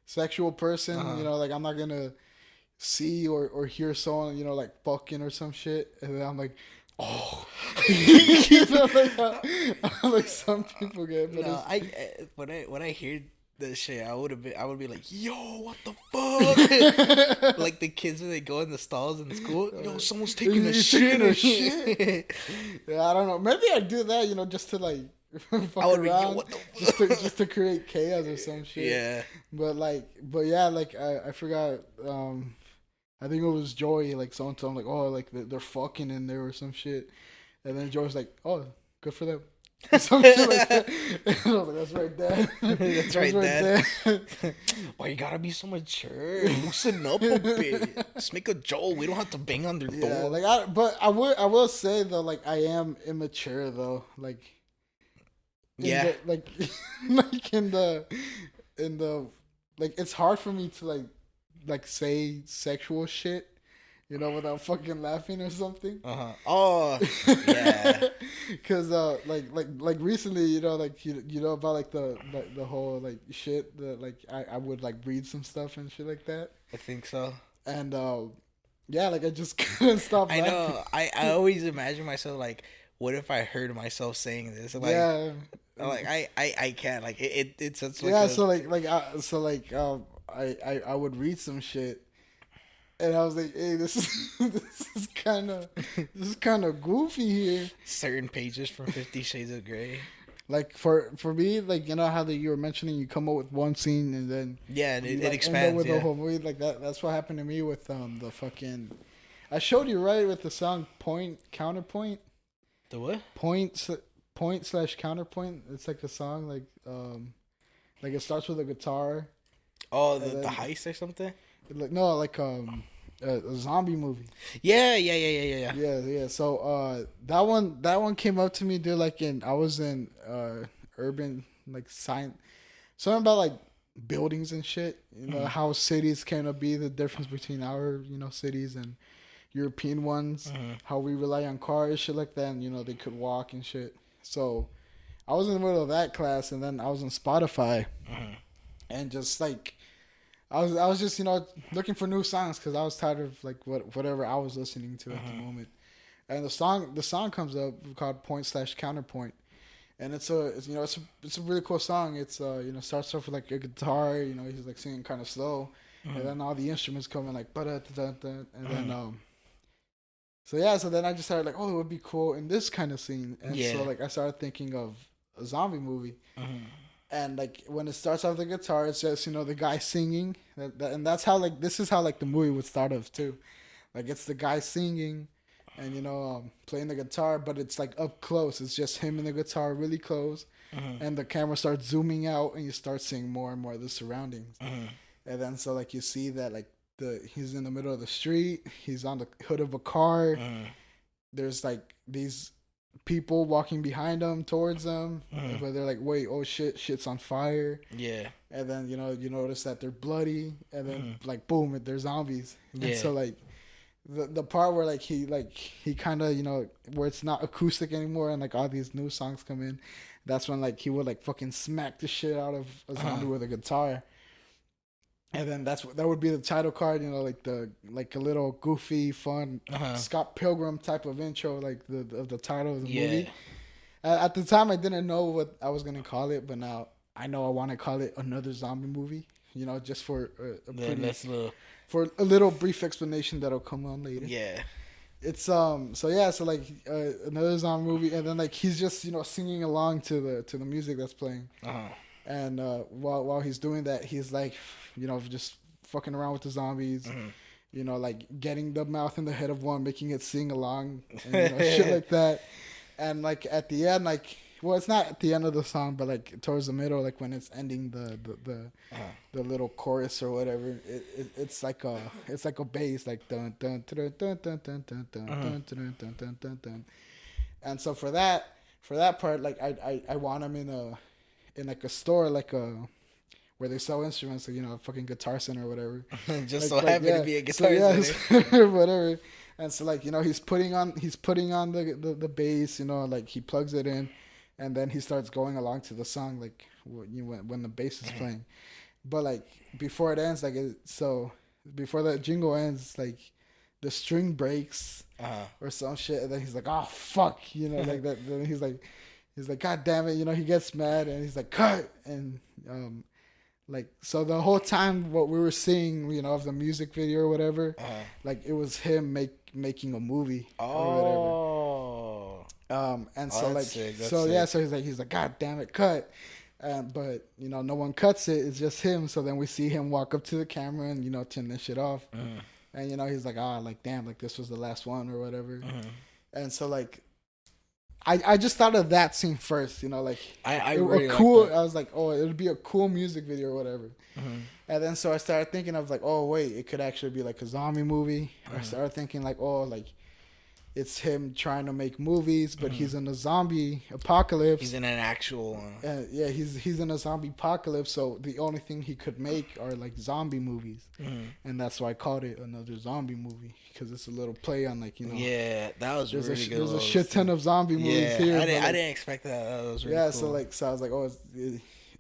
sexual person. You know, like, I'm not going to see or hear someone, you know, like, fucking or some shit. And then I'm like, oh. You know, like some people get... But no, when I hear... that shit, I would be like, yo, what the fuck? Like the kids when they go in the stalls in school, yo, someone's taking a shit. Yeah, I don't know. Maybe I'd do that, you know, just to like fuck I would around, be, yo, what the just to create chaos or some shit. Yeah. But yeah, like I forgot. I think it was Joey. Like someone told him like, oh, like they're fucking in there or some shit, and then Joey's like, oh, good for them. Some shit like that. And I was like, that's right, Dad. That's right, Dad. Why you gotta be so mature? Loosen up a bit. Just make a joke. We don't have to bang on their Yeah, door. like but I will say though, like I am immature though, like in Yeah. the like like in the like it's hard for me to like say sexual shit, without fucking laughing or something. Oh, yeah. Cause like recently, like you know about like the whole like shit that like I would like read some stuff and shit like that, I think so. and yeah, like I just couldn't stop I laughing. know. I always imagine myself like, what if I heard myself saying this? Yeah. Like I can't. Like it's such like Yeah, a. I would read some shit, and I was like, hey, this is kind of goofy here. Certain pages from 50 Shades of Grey. Like for me, like how you were mentioning, you come up with one scene and then Yeah, you it like end up expands. with Yeah. the whole movie. Like that's what happened to me with the fucking. I showed you right with the song Point Counterpoint. The what? Point slash counterpoint. It's like a song like it starts with a guitar. Oh, And the then, heist or something. like no, like a zombie movie. Yeah. Yeah. So that one came up to me, dude. Like I was in urban like science, something about like buildings and shit. How cities came to be, the difference between our cities and European ones. How we rely on cars, shit like that, and they could walk and shit. So I was in the middle of that class, and then I was on Spotify, and just like I was just looking for new songs because I was tired of like whatever I was listening to at the moment. And the song comes up called Point slash Counterpoint, and it's a really cool song. It's starts off with like a guitar, he's like singing kind of slow, and then all the instruments come in like and then so then I just started like, oh, it would be cool in this kind of scene, and so like I started thinking of a zombie movie. And like when it starts off the guitar, it's just the guy singing, and that's how like this is how like the movie would start off too, like it's the guy singing, and playing the guitar, but it's like up close. It's just him and the guitar really close, and the camera starts zooming out, and you start seeing more and more of the surroundings, and then so like you see that like he's in the middle of the street, he's on the hood of a car, there's like these people walking behind them towards them, but they're like, wait, oh shit's on fire. Yeah. And then you notice that they're bloody, and then like boom, they're zombies. Yeah. And so like the part where like he kind of where it's not acoustic anymore, and like all these new songs come in, that's when like he would like fucking smack the shit out of a zombie with a guitar. And then that would be the title card, like a little goofy, fun Scott Pilgrim type of intro, like the title of the movie. At the time, I didn't know what I was gonna call it, but now I know I want to call it another zombie movie. Just for for a little brief explanation that'll come on later. Yeah. It's so like another zombie movie, and then like he's just singing along to the music that's playing. And while he's doing that, he's like, just fucking around with the zombies, like getting the mouth in the head of one, making it sing along, and shit like that. And like at the end, like, well, it's not at the end of the song, but like towards the middle, like when it's ending the little chorus or whatever, it's like a bass, like dun dun dun dun dun dun dun dun dun dun dun dun dun. And so for that part, like I want him in like a store, like where they sell instruments, like a fucking Guitar Center or whatever. Just like, so happen to be a Guitar Center, whatever. And so like he's putting on the bass, like he plugs it in, and then he starts going along to the song, like when the bass is playing. But like before it ends, like before the jingle ends, like the string breaks or some shit, and then he's like, oh fuck, like that. Then he's like, God damn it, he gets mad, and he's like, cut. And like, so the whole time what we were seeing, of the music video or whatever, like it was him making a movie or whatever. And so like, so he's like, God damn it, cut. But no one cuts it. It's just him. So then we see him walk up to the camera and turn this shit off. And he's like, like damn, like this was the last one or whatever. And so like, I just thought of that scene first, you know, like I it, really a cool. like that. I was like, oh, it would be a cool music video or whatever. Mm-hmm. And then so I started thinking of like, oh wait, it could actually be like a zombie movie. I started thinking like, oh, like it's him trying to make movies, but he's in a zombie apocalypse. He's in an actual. Yeah, he's in a zombie apocalypse. So the only thing he could make are like zombie movies, and that's why I called it another zombie movie because it's a little play on like, you know. Yeah, that was really good. There's a shit ton of zombie movies here. I didn't expect that. That was really cool. So I was like, oh,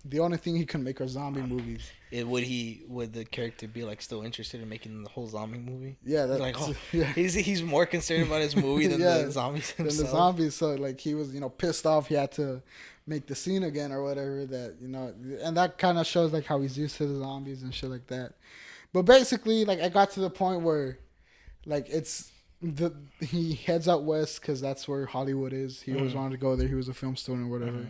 the only thing he can make are zombie movies. Would the character be like still interested in making the whole zombie movie? Yeah, that's like, yeah. He's more concerned about his movie than the zombies himself. Than the zombies. So like he was, you know, pissed off. He had to make the scene again or whatever. That, you know, and that kind of shows like how he's used to the zombies and shit like that. But basically, like I got to the point where, like he heads out west because that's where Hollywood is. He always wanted to go there. He was a film student or whatever.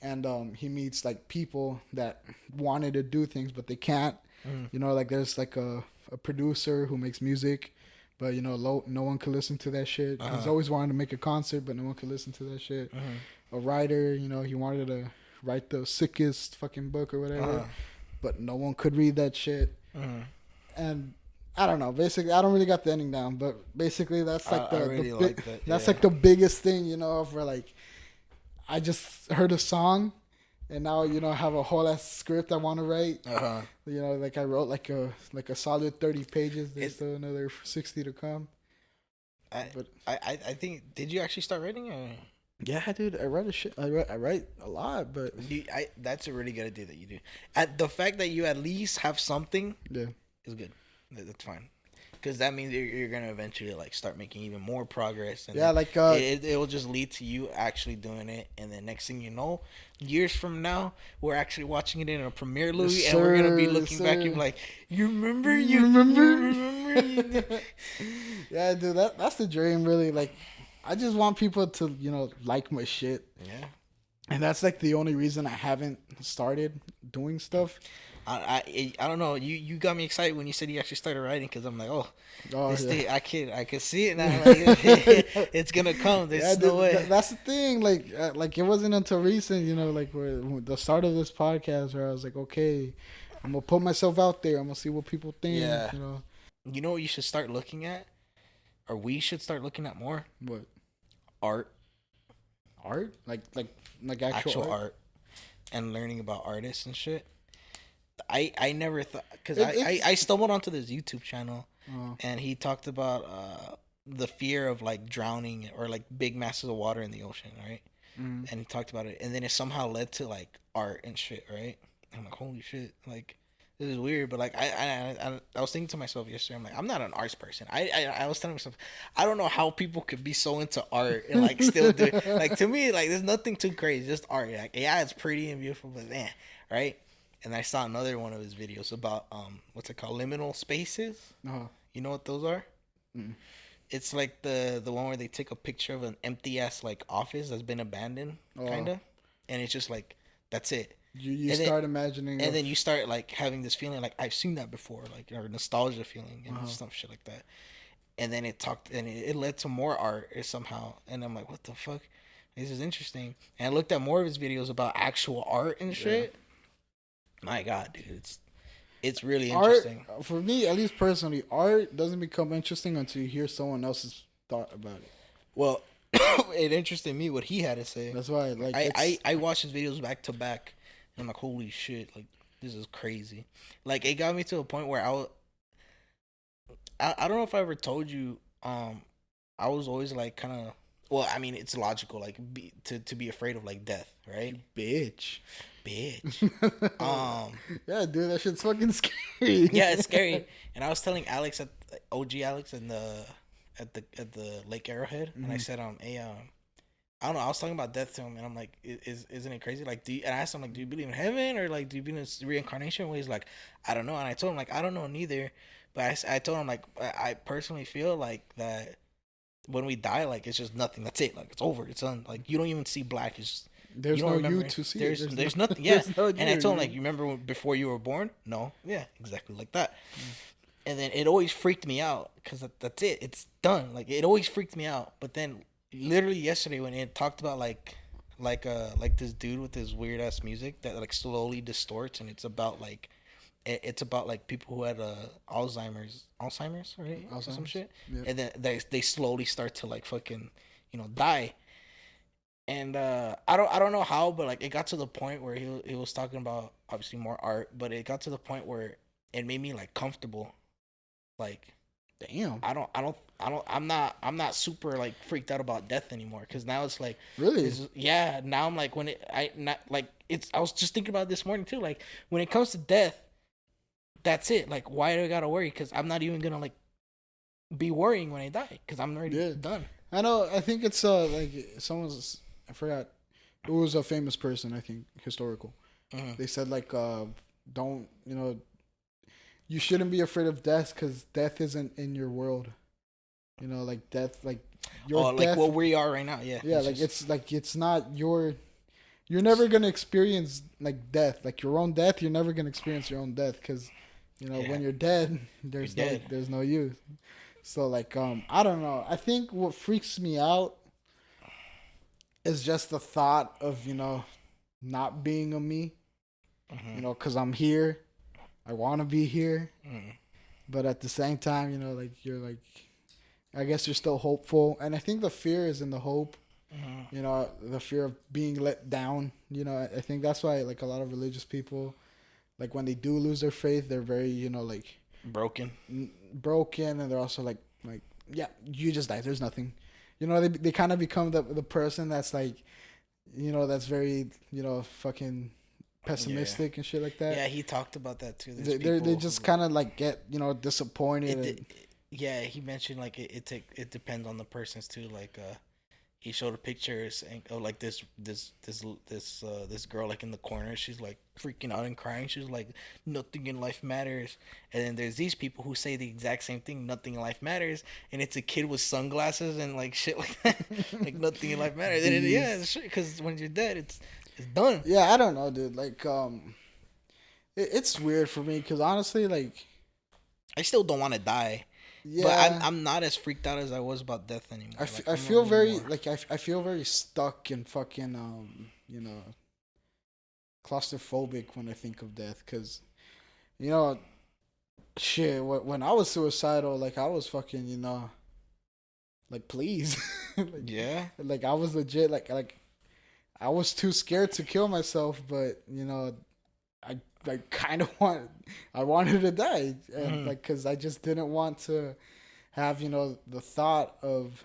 And he meets like people that wanted to do things but they can't. You know, like there's like a producer who makes music, but you know no one could listen to that shit. He's always wanted to make a concert, but no one could listen to that shit. A writer, you know, he wanted to write the sickest fucking book or whatever, but no one could read that shit. And I don't know. Basically, I don't really got the ending down, but basically that's like that's like the biggest thing, you know, for like. I just heard a song, and now, you know, I have a whole ass script I want to write. You know, like I wrote like a solid 30 pages. There's still another 60 to come. I think, did you actually start writing? Or? Yeah, dude, I write a shit. I write a lot, but that's a really good idea that you do. The fact that you at least have something, is good. That's fine. Because that means you're gonna eventually like start making even more progress, and like it will just lead to you actually doing it, and then next thing you know, years from now, we're actually watching it in a premiere, Louis, and we're gonna be looking back and be like, you remember? Yeah, dude, that's the dream, really. Like, I just want people to, you know, like my shit. Yeah, and that's like the only reason I haven't started doing stuff. I don't know. You got me excited when you said you actually started writing, because I'm like, this thing, I can see it now. Like, it's gonna come. There's no way. That's the thing. Like it wasn't until recent, you know, like where the start of this podcast, where I was like, okay, I'm gonna put myself out there. I'm gonna see what people think. Yeah. You know what you should start looking at, or we should start looking at more. What? Art, like actual art, and learning about artists and shit. I never thought, because I stumbled onto this YouTube channel, and he talked about the fear of like drowning or like big masses of water in the ocean, right? And he talked about it, and then it somehow led to like art and shit, right? I'm like, holy shit, like this is weird. But like I was thinking to myself yesterday, I'm like, I'm not an arts person. I was telling myself, I don't know how people could be so into art and like still do it. Like, to me, like there's nothing too crazy, just art. Like, yeah, it's pretty and beautiful, but right? And I saw another one of his videos about what's it called, liminal spaces. You know what those are? It's like the one where they take a picture of an empty ass like office that's been abandoned, kinda, and it's just like that's it. You start imagining, and then you start like having this feeling like I've seen that before, like, or nostalgia feeling and some shit like that. And then it led to more art somehow, and I'm like, what the fuck? This is interesting. And I looked at more of his videos about actual art and shit. My God, dude, it's really interesting. Art, for me, at least personally, art doesn't become interesting until you hear someone else's thought about it. Well, it interested me what he had to say. That's why, like, I watched his videos back to back, and I'm like, holy shit, like this is crazy. Like, it got me to a point where I don't know if I ever told you, I was always like kind of. Well, I mean, it's logical, like, to be afraid of like death, right? Bitch. Yeah, dude, that shit's fucking scary. Yeah, it's scary. And I was telling Alex OG Alex at the Lake Arrowhead, and I said, hey, I don't know, I was talking about death to him, and I'm like, isn't it crazy? Like, and I asked him, like, do you believe in heaven, or like, do you believe in reincarnation? Well, he's like, I don't know. And I told him, like, I don't know neither, but I told him, like, I personally feel like that when we die, like, it's just nothing. That's it. Like, it's over. It's done. Like, you don't even see black. It's just, there's no you to see. There's nothing. Yeah. And I told him, like, you remember before you were born? No. Yeah, exactly like that. And then it always freaked me out because that's it. It's done. Like, it always freaked me out. But then literally yesterday when it talked about like this dude with this weird ass music that like slowly distorts, and it's about like it's about like people who had Alzheimer's, right, or some Alzheimer's. shit, Yep. and then they slowly start to like fucking die. And I don't know how, but like it got to the point where he was talking about obviously more art, but it got to the point where it made me like comfortable. Like Damn. I'm not super like freaked out about death anymore, because now it's like Really? yeah, now I'm like when it I not like it's I was just thinking about it this morning too, like when it comes to death, that's it. Like why do I gotta worry? Because I'm not even gonna like be worrying when I die, because I'm already Yeah. done. I know. I think it's like someone's. I forgot. It was a famous person. I think historical. Mm-hmm. They said like, don't you shouldn't be afraid of death because death isn't in your world. Like death, like your Oh, like death. where we are right now, yeah. Yeah, like it's like it's not your. You're never gonna experience like death, like your own death. You're never gonna experience your own death because, Yeah. when you're dead, You're dead. there's no you. So like I don't know. I think what freaks me out is just the thought of not being a me. Mm-hmm. Because I'm here. I want to be here, Mm-hmm. but at the same time, like you're like, I guess you're still hopeful, and I think the fear is in the hope. Mm-hmm. The fear of being let down. I think that's why like a lot of religious people, like when they do lose their faith, they're very like Broken. broken, and they're also like yeah, you just died. There's nothing. They kind of become the person that's like, that's very fucking pessimistic and shit like that. Yeah, he talked about that too. They just kind of like get disappointed. Yeah, he mentioned like it depends on the person's too. Like he showed a pictures of like this girl like in the corner. She's like freaking out and crying. She's like, nothing in life matters. And then there's these people who say the exact same thing, nothing in life matters, and it's a kid with sunglasses and like shit like that. Like nothing in life matters. And yeah, because when you're dead, it's done. Yeah, I don't know, dude. Like it's weird for me because honestly, like I still don't want to die. yeah, But I'm not as freaked out as I was about death anymore. I feel very like I feel very stuck and fucking claustrophobic when I think of death because shit when I was suicidal, like I was fucking like please like, yeah. like I was legit like I was too scared to kill myself, but I kind of I wanted to die, and like because I just didn't want to have the thought of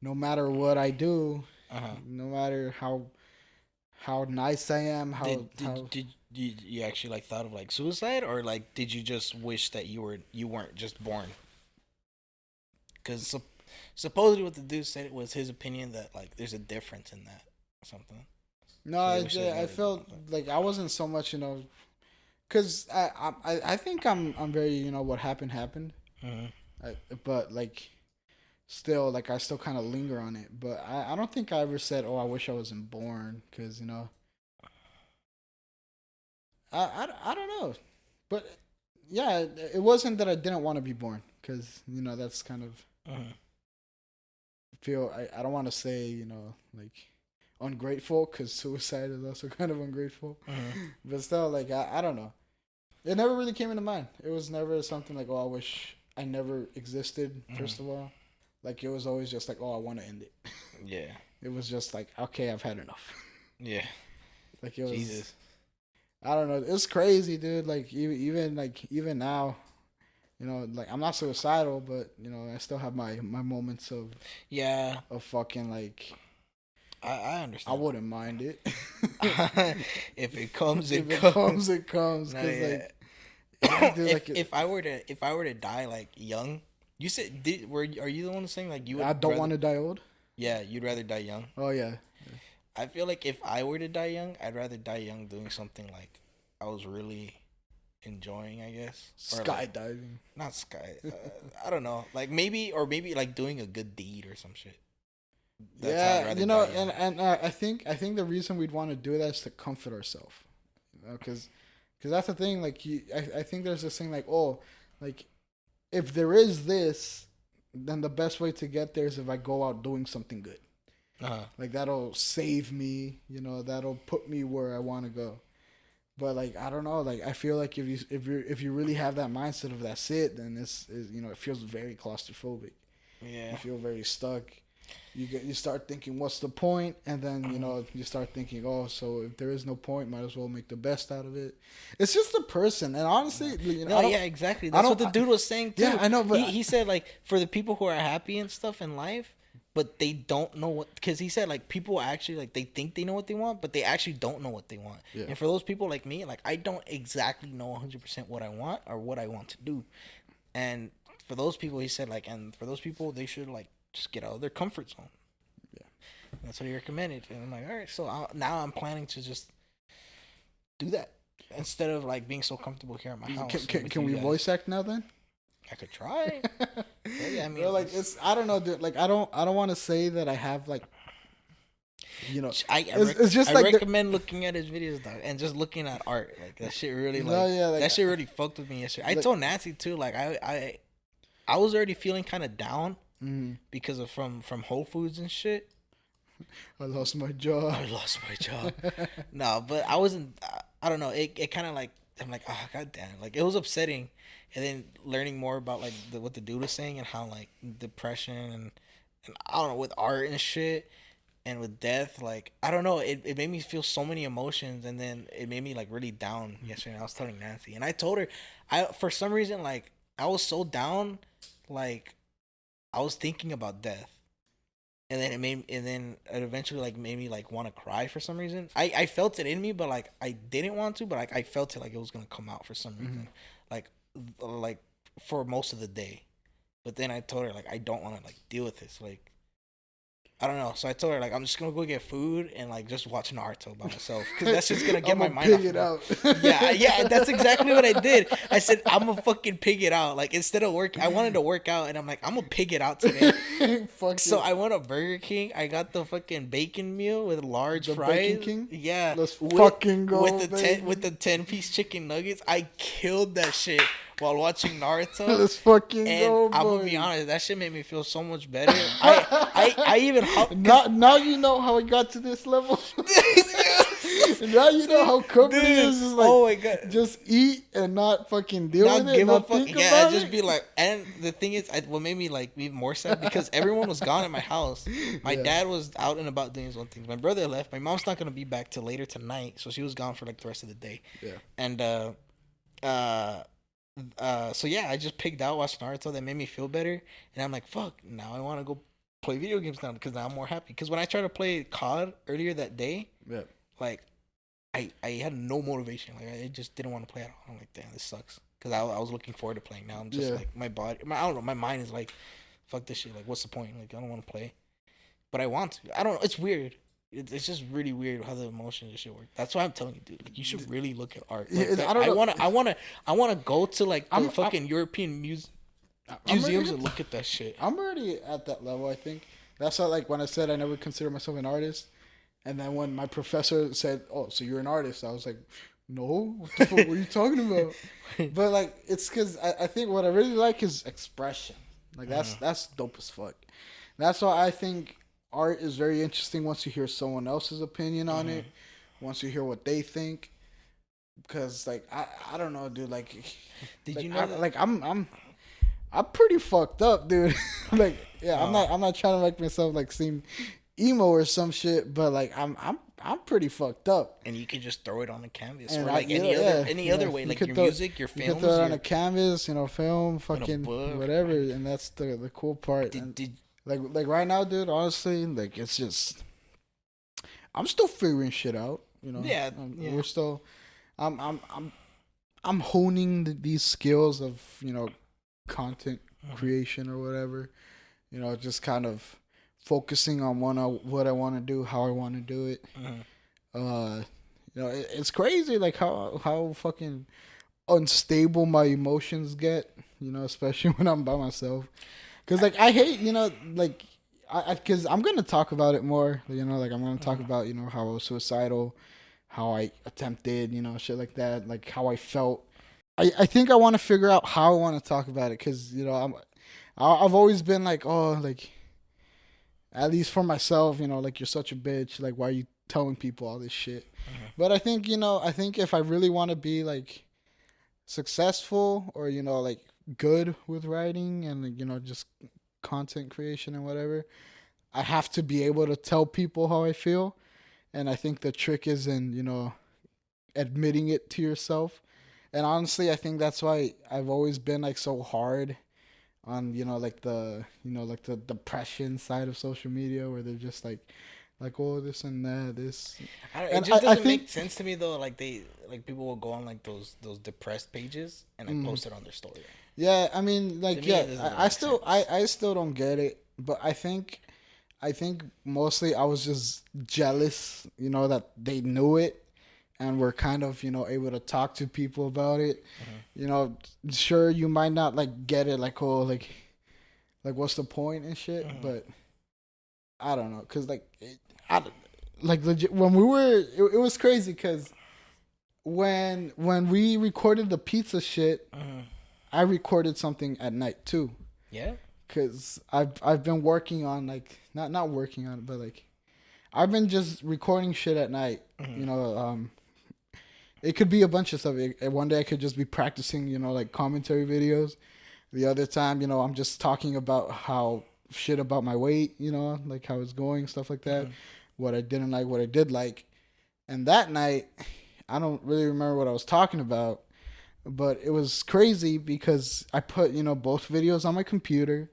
no matter what I do, no matter how nice I am, Did you actually like thought of like suicide, or like did you just wish that you weren't just born? Because supposedly what the dude said was his opinion that like there's a difference in that or something. no, So I felt like I wasn't so much because I think I'm very what happened. Mm-hmm. But like still like I still kind of linger on it, but I don't think I ever said, oh, I wish I wasn't born, because I don't know, but yeah, it wasn't that I didn't want to be born, because that's kind of Mm-hmm. feel I don't want to say like ungrateful, because suicide is also kind of ungrateful. Mm-hmm. But still, like I don't know, it never really came into mind. It was never something like, oh, I wish I never existed. First of all, like it was always just like, oh, I want to end it. Yeah. It was just like, okay, I've had enough. Yeah. Like it was. Jesus. I don't know. It's crazy, dude. Like even now, like I'm not suicidal, but I still have my moments of Yeah. fucking like. I I understand. wouldn't mind it. If it comes, If it it comes. comes, it comes. No, Cause yeah. dude, like If I were to die like young, you said are you the one saying like you would I don't rather, want to die old. yeah, you'd rather die young. Oh yeah. I feel like if I were to die young, I'd rather die young doing something like I was really enjoying, I guess. Or like, Skydiving. not sky. I don't know. Like maybe like doing a good deed or some shit. That's how I'd Yeah, rather die young. and I think the reason we'd want to do that is to comfort ourselves, because that's the thing. Like I think there's this thing like, oh, like if there is this, then the best way to get there is if I go out doing something good. Like that'll save me, you know, that'll put me where I want to go. But like I don't know, like I feel like if you really have that mindset of that's it, then it's you know, it feels very claustrophobic. Yeah. You feel very stuck. You start thinking, what's the point? And then you know you start thinking, oh, so if there is no point, might as well make the best out of it. It's just the person, and honestly, you know, no, yeah, exactly. That's what the dude was saying too. Yeah, I know, but he said like for the people who are happy and stuff in life, but they don't know what, because he said like people actually like they think they know what they want, but they actually don't know what they want. Yeah. And for those people like me, like I don't exactly know 100% what I want or what I want to do. And for those people, he said like, and for those people, they should like just get out of their comfort zone. Yeah, that's what he recommended. And I'm like, all right, so now I'm planning to just do that instead of like being so comfortable here at my house. Can we voice act now then? I could try. Yeah, I mean, like it's I don't know, dude. Like I don't want to say that I have like, you know, it's just like I recommend looking at his videos though, and just looking at art. Like that shit really like that shit really fucked with me yesterday. I told Nancy too. Like I was already feeling kind of down because of from Whole Foods and shit. I lost my job. No, but I wasn't. I don't know. It kind of like I'm like, oh goddamn. Like it was upsetting. And then learning more about like what the dude was saying and how like depression and I don't know, with art and shit and with death, like I don't know, it made me feel so many emotions, and then it made me like really down yesterday. I was telling Nancy, and I told her, for some reason like I was so down, like I was thinking about death, and then it eventually like made me like want to cry for some reason. I felt it in me, but like I didn't want to, but like I felt it like it was gonna come out for some reason, like for most of the day. But then I told her like I don't want to like deal with this, like I don't know. So I told her like I'm just gonna go get food and like just watch Naruto by myself, because that's just gonna get my mind off. Pig it out. yeah, that's exactly what I did. I said I'm gonna fucking pig it out. Like instead of work, I wanted to work out, and I'm like I'm gonna pig it out today. So I went to Burger King. I got the fucking bacon meal with large fries. Bacon King? Yeah, let's fucking go with the 10-piece chicken nuggets. I killed that shit while watching Naruto. Let's fucking and go, I'm gonna be honest, that shit made me feel so much better. I even now you know how it got to this level. Now you know how comforting it is. Like, oh my god, just eat and not fucking deal with it. Not think about just be like. And the thing is, what made me like even more sad, because everyone was gone at my house. My dad was out and about doing his own things. My brother left. My mom's not gonna be back till later tonight, so she was gone for like the rest of the day. Yeah. And so yeah, I just pigged out, watched Naruto. That made me feel better, and I'm like, fuck. Now I want to go play video games now, because now I'm more happy. Because when I tried to play COD earlier that day, like I had no motivation. Like I just didn't want to play at all. I'm like, damn, this sucks. Because I was looking forward to playing. Now I'm just like I don't know. My mind is like, fuck this shit. Like, what's the point? Like, I don't want to play, but I want to. I don't know. It's weird. It's just really weird how the emotions and shit work. That's why I'm telling you, dude. Like, you should really look at art. Like, I want to go to like the fucking European museums and look at that shit. I'm already at that level. I think that's how, like when I said I never consider myself an artist, and then when my professor said, "Oh, so you're an artist," I was like, "No, what the fuck? What are you talking about?" But like, it's because I think what I really like is expression. Like that's dope as fuck. That's why I think art is very interesting once you hear someone else's opinion on it, once you hear what they think. Because like I don't know, dude. Like, did you know? I'm pretty fucked up, dude. Like, yeah, I'm not trying to make myself like seem emo or some shit, but like I'm pretty fucked up. And you can just throw it on a canvas, or like any other way, like your music, your films. You can throw it on a canvas, film, fucking whatever, and that's the cool part. Like right now, dude, honestly, like it's just I'm still figuring shit out, Yeah. We're still I'm honing these skills of, content creation or whatever. Just kind of focusing on what I want to do, how I want to do it. It's crazy like how fucking unstable my emotions get, especially when I'm by myself. Cause like I hate, cause I'm gonna talk about it more, I'm gonna talk about, how I was suicidal, how I attempted, shit like that, like how I felt. I think I want to figure out how I want to talk about it, cause I've always been like, oh, like at least for myself, like you're such a bitch. Like, why are you telling people all this shit? But I think I think if I really want to be like successful or like good with writing and just content creation and whatever, I have to be able to tell people how I feel. And I think the trick is in admitting it to yourself. And honestly, I think that's why I've always been like so hard on like the depression side of social media, where they're just like oh, this and that, this. It And just I doesn't think make sense to me though. Like people will go on like those depressed pages and like post it on their story. yeah, I mean, To like, me, yeah, it doesn't I make still sense. I still don't get it, but I think mostly I was just jealous, that they knew it and were kind of, able to talk to people about it. You know, sure, you might not like get it, like, oh, like what's the point and shit, but I don't know, cause like, like legit when we were, it was crazy, cause when we recorded the pizza shit, I recorded something at night too. Yeah. Cause I've been working on like not working on it, but like I've been just recording shit at night. It could be a bunch of stuff. One day I could just be practicing, like commentary videos. The other time, I'm just talking about how shit about my weight, like how it's going, stuff like that. What I didn't like, what I did like. And that night, I don't really remember what I was talking about, but it was crazy because I put, both videos on my computer.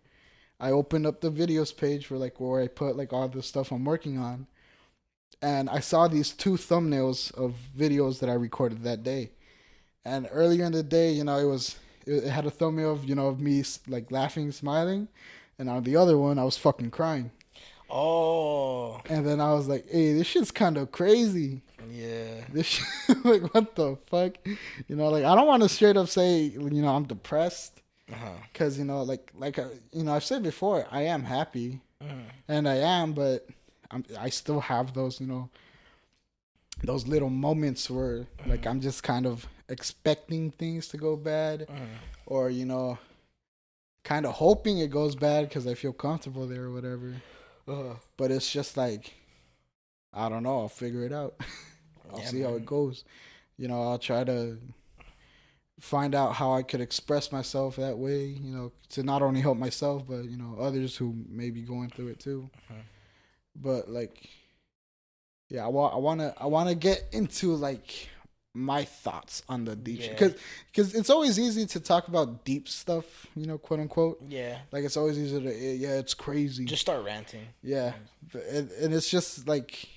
I opened up the videos page for like where I put like all the stuff I'm working on, and I saw these two thumbnails of videos that I recorded that day. And earlier in the day, it had a thumbnail of of me like laughing, smiling, and on the other one I was fucking crying. Oh. And then I was like, "Hey, this shit's kind of crazy. Yeah. This shit, like what the fuck? Like I don't want to straight up say I'm depressed, because I've said before, I am happy, and I am, but I still have those those little moments where like I'm just kind of expecting things to go bad, or kind of hoping it goes bad because I feel comfortable there or whatever. But it's just like, I don't know. I'll figure it out. I'll see how it goes. I'll try to find out how I could express myself that way. To not only help myself, but others who may be going through it too. But like, yeah, I wanna get into like my thoughts on the deep shit, because it's always easy to talk about deep stuff, quote unquote. Yeah. Like it's always easy to it's crazy. Just start ranting. Yeah, and it's just like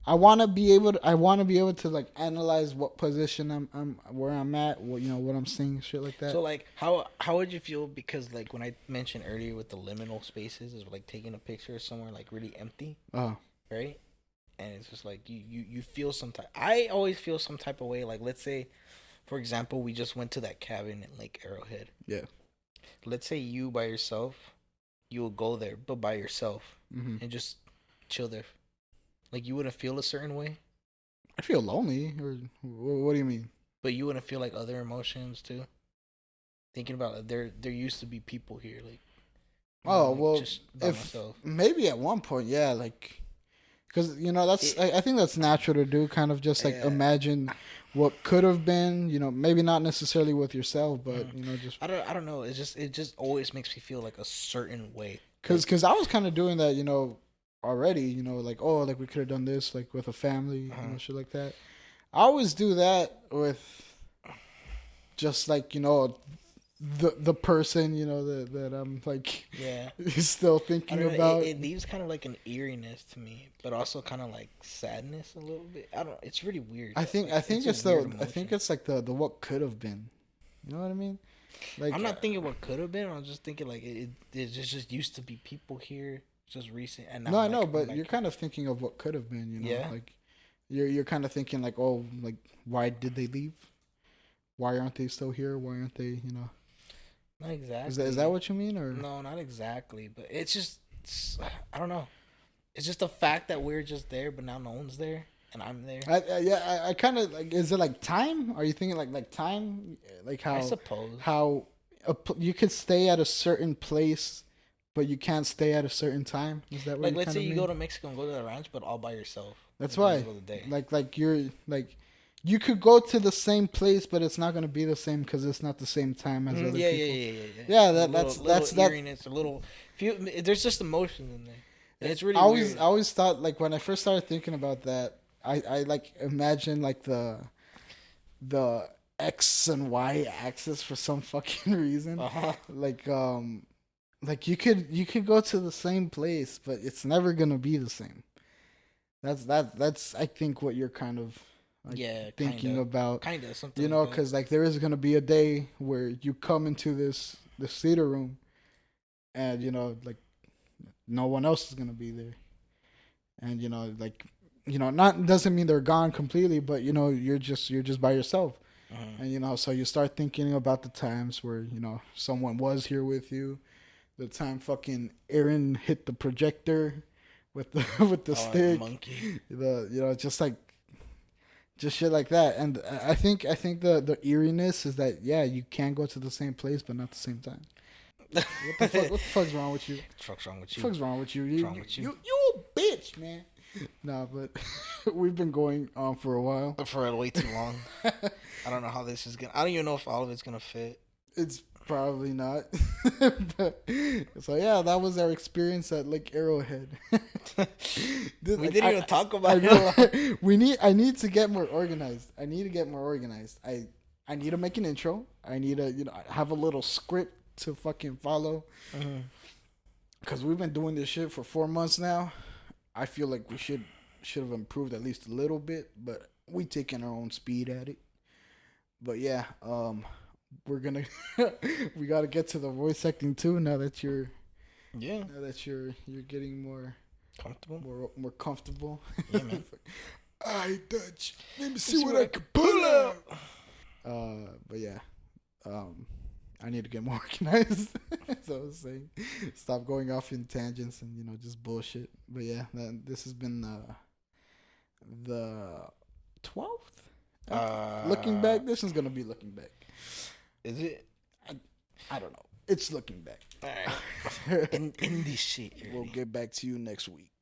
I want to be able to like analyze what position I'm where I'm at, what what I'm seeing, shit like that. So like how would you feel, because like when I mentioned earlier with the liminal spaces is like taking a picture of somewhere like really empty, right? And it's just like you feel some type. I always feel some type of way. Like let's say, for example, we just went to that cabin in Lake Arrowhead. Yeah. Let's say you by yourself, you will go there, but by yourself, and just chill there. Like you wouldn't feel a certain way. I feel lonely, or what do you mean? But you wouldn't feel like other emotions too. Thinking about it, there used to be people here, like. Well, just by myself. Maybe at one point, yeah, like. Because that's I think that's natural to do, kind of just like imagine what could have been. Maybe not necessarily with yourself, but just I don't know. It just always makes me feel like a certain way. Because I was kind of doing that, already. Like, oh, like we could have done this like with a family, shit like that. I always do that with just like the person that I'm like still thinking about. It leaves kind of like an eeriness to me, but also kind of like sadness a little bit. I don't. It's really weird. I think it's like the what could have been. You know what I mean? Like I'm not thinking what could have been. I'm just thinking like it just used to be people here, just recent. And now no, I know, but you're kind of thinking of what could have been. Yeah. Like you're kind of thinking like, oh, like why did they leave? Why aren't they still here? Why aren't they? Not exactly. Is that what you mean, or no? Not exactly, but it's I don't know. It's just the fact that we're just there, but now no one's there, and I'm there. I kind of like. Is it like time? Are you thinking like time? Like how? I suppose how you could stay at a certain place, but you can't stay at a certain time. Is that what Like, you let's say kinda you mean? go to Mexico and go to the ranch, but all by yourself. That's in the why. middle of the day. Like you're like, you could go to the same place, but it's not gonna be the same because it's not the same time as other Yeah, people. yeah. Yeah, Little that. eeriness, a little. There's just emotion in there. And it's really I weird. always thought, like, when I first started thinking about that, I like imagine like the X and Y axis for some fucking reason. Uh-huh. Like you could go to the same place, but it's never gonna be the same. That's I think what you're kind of like thinking about. Kind of something. You know, like that. because like there is gonna be a day where you come into this theater room, and you know, like, no one else is gonna be there, and you know, like, you know, not doesn't mean they're gone completely, but you know, you're just by yourself. And you know, so you start thinking about the times where, you know, someone was here with you, the time fucking Aaron hit the projector with the with the stick, monkey. you know, just shit like that. And I think the eeriness is that, yeah, you can go to the same place but not the same time. What the fuck's wrong with you? What the fuck's wrong with you? What's wrong with you? You a bitch, man. Nah, but we've been going on for a while. For way too long. I don't know how this is gonna. I don't even know if all of it's gonna fit. It's probably not. But, so yeah, that was our experience at Lake Arrowhead. We didn't even talk about it. I need to get more organized. I need to make an intro. I need to, you know, have a little script to fucking follow. Because we've been doing this shit for 4 months now. I feel like we should have improved at least a little bit, but we taking our own speed at it. But yeah, we're gonna we gotta get to the voice acting too. Now that you're getting more comfortable, more comfortable. Yeah, man. I Dutch. Let me see what I can pull out. But yeah, I need to get more organized. So I was saying, stop going off in tangents and, you know, just bullshit. But yeah, this has been the 12th. Looking back, this is gonna be looking back. Is it? I don't know. It's looking back. All right. in this shit. We'll get back to you next week.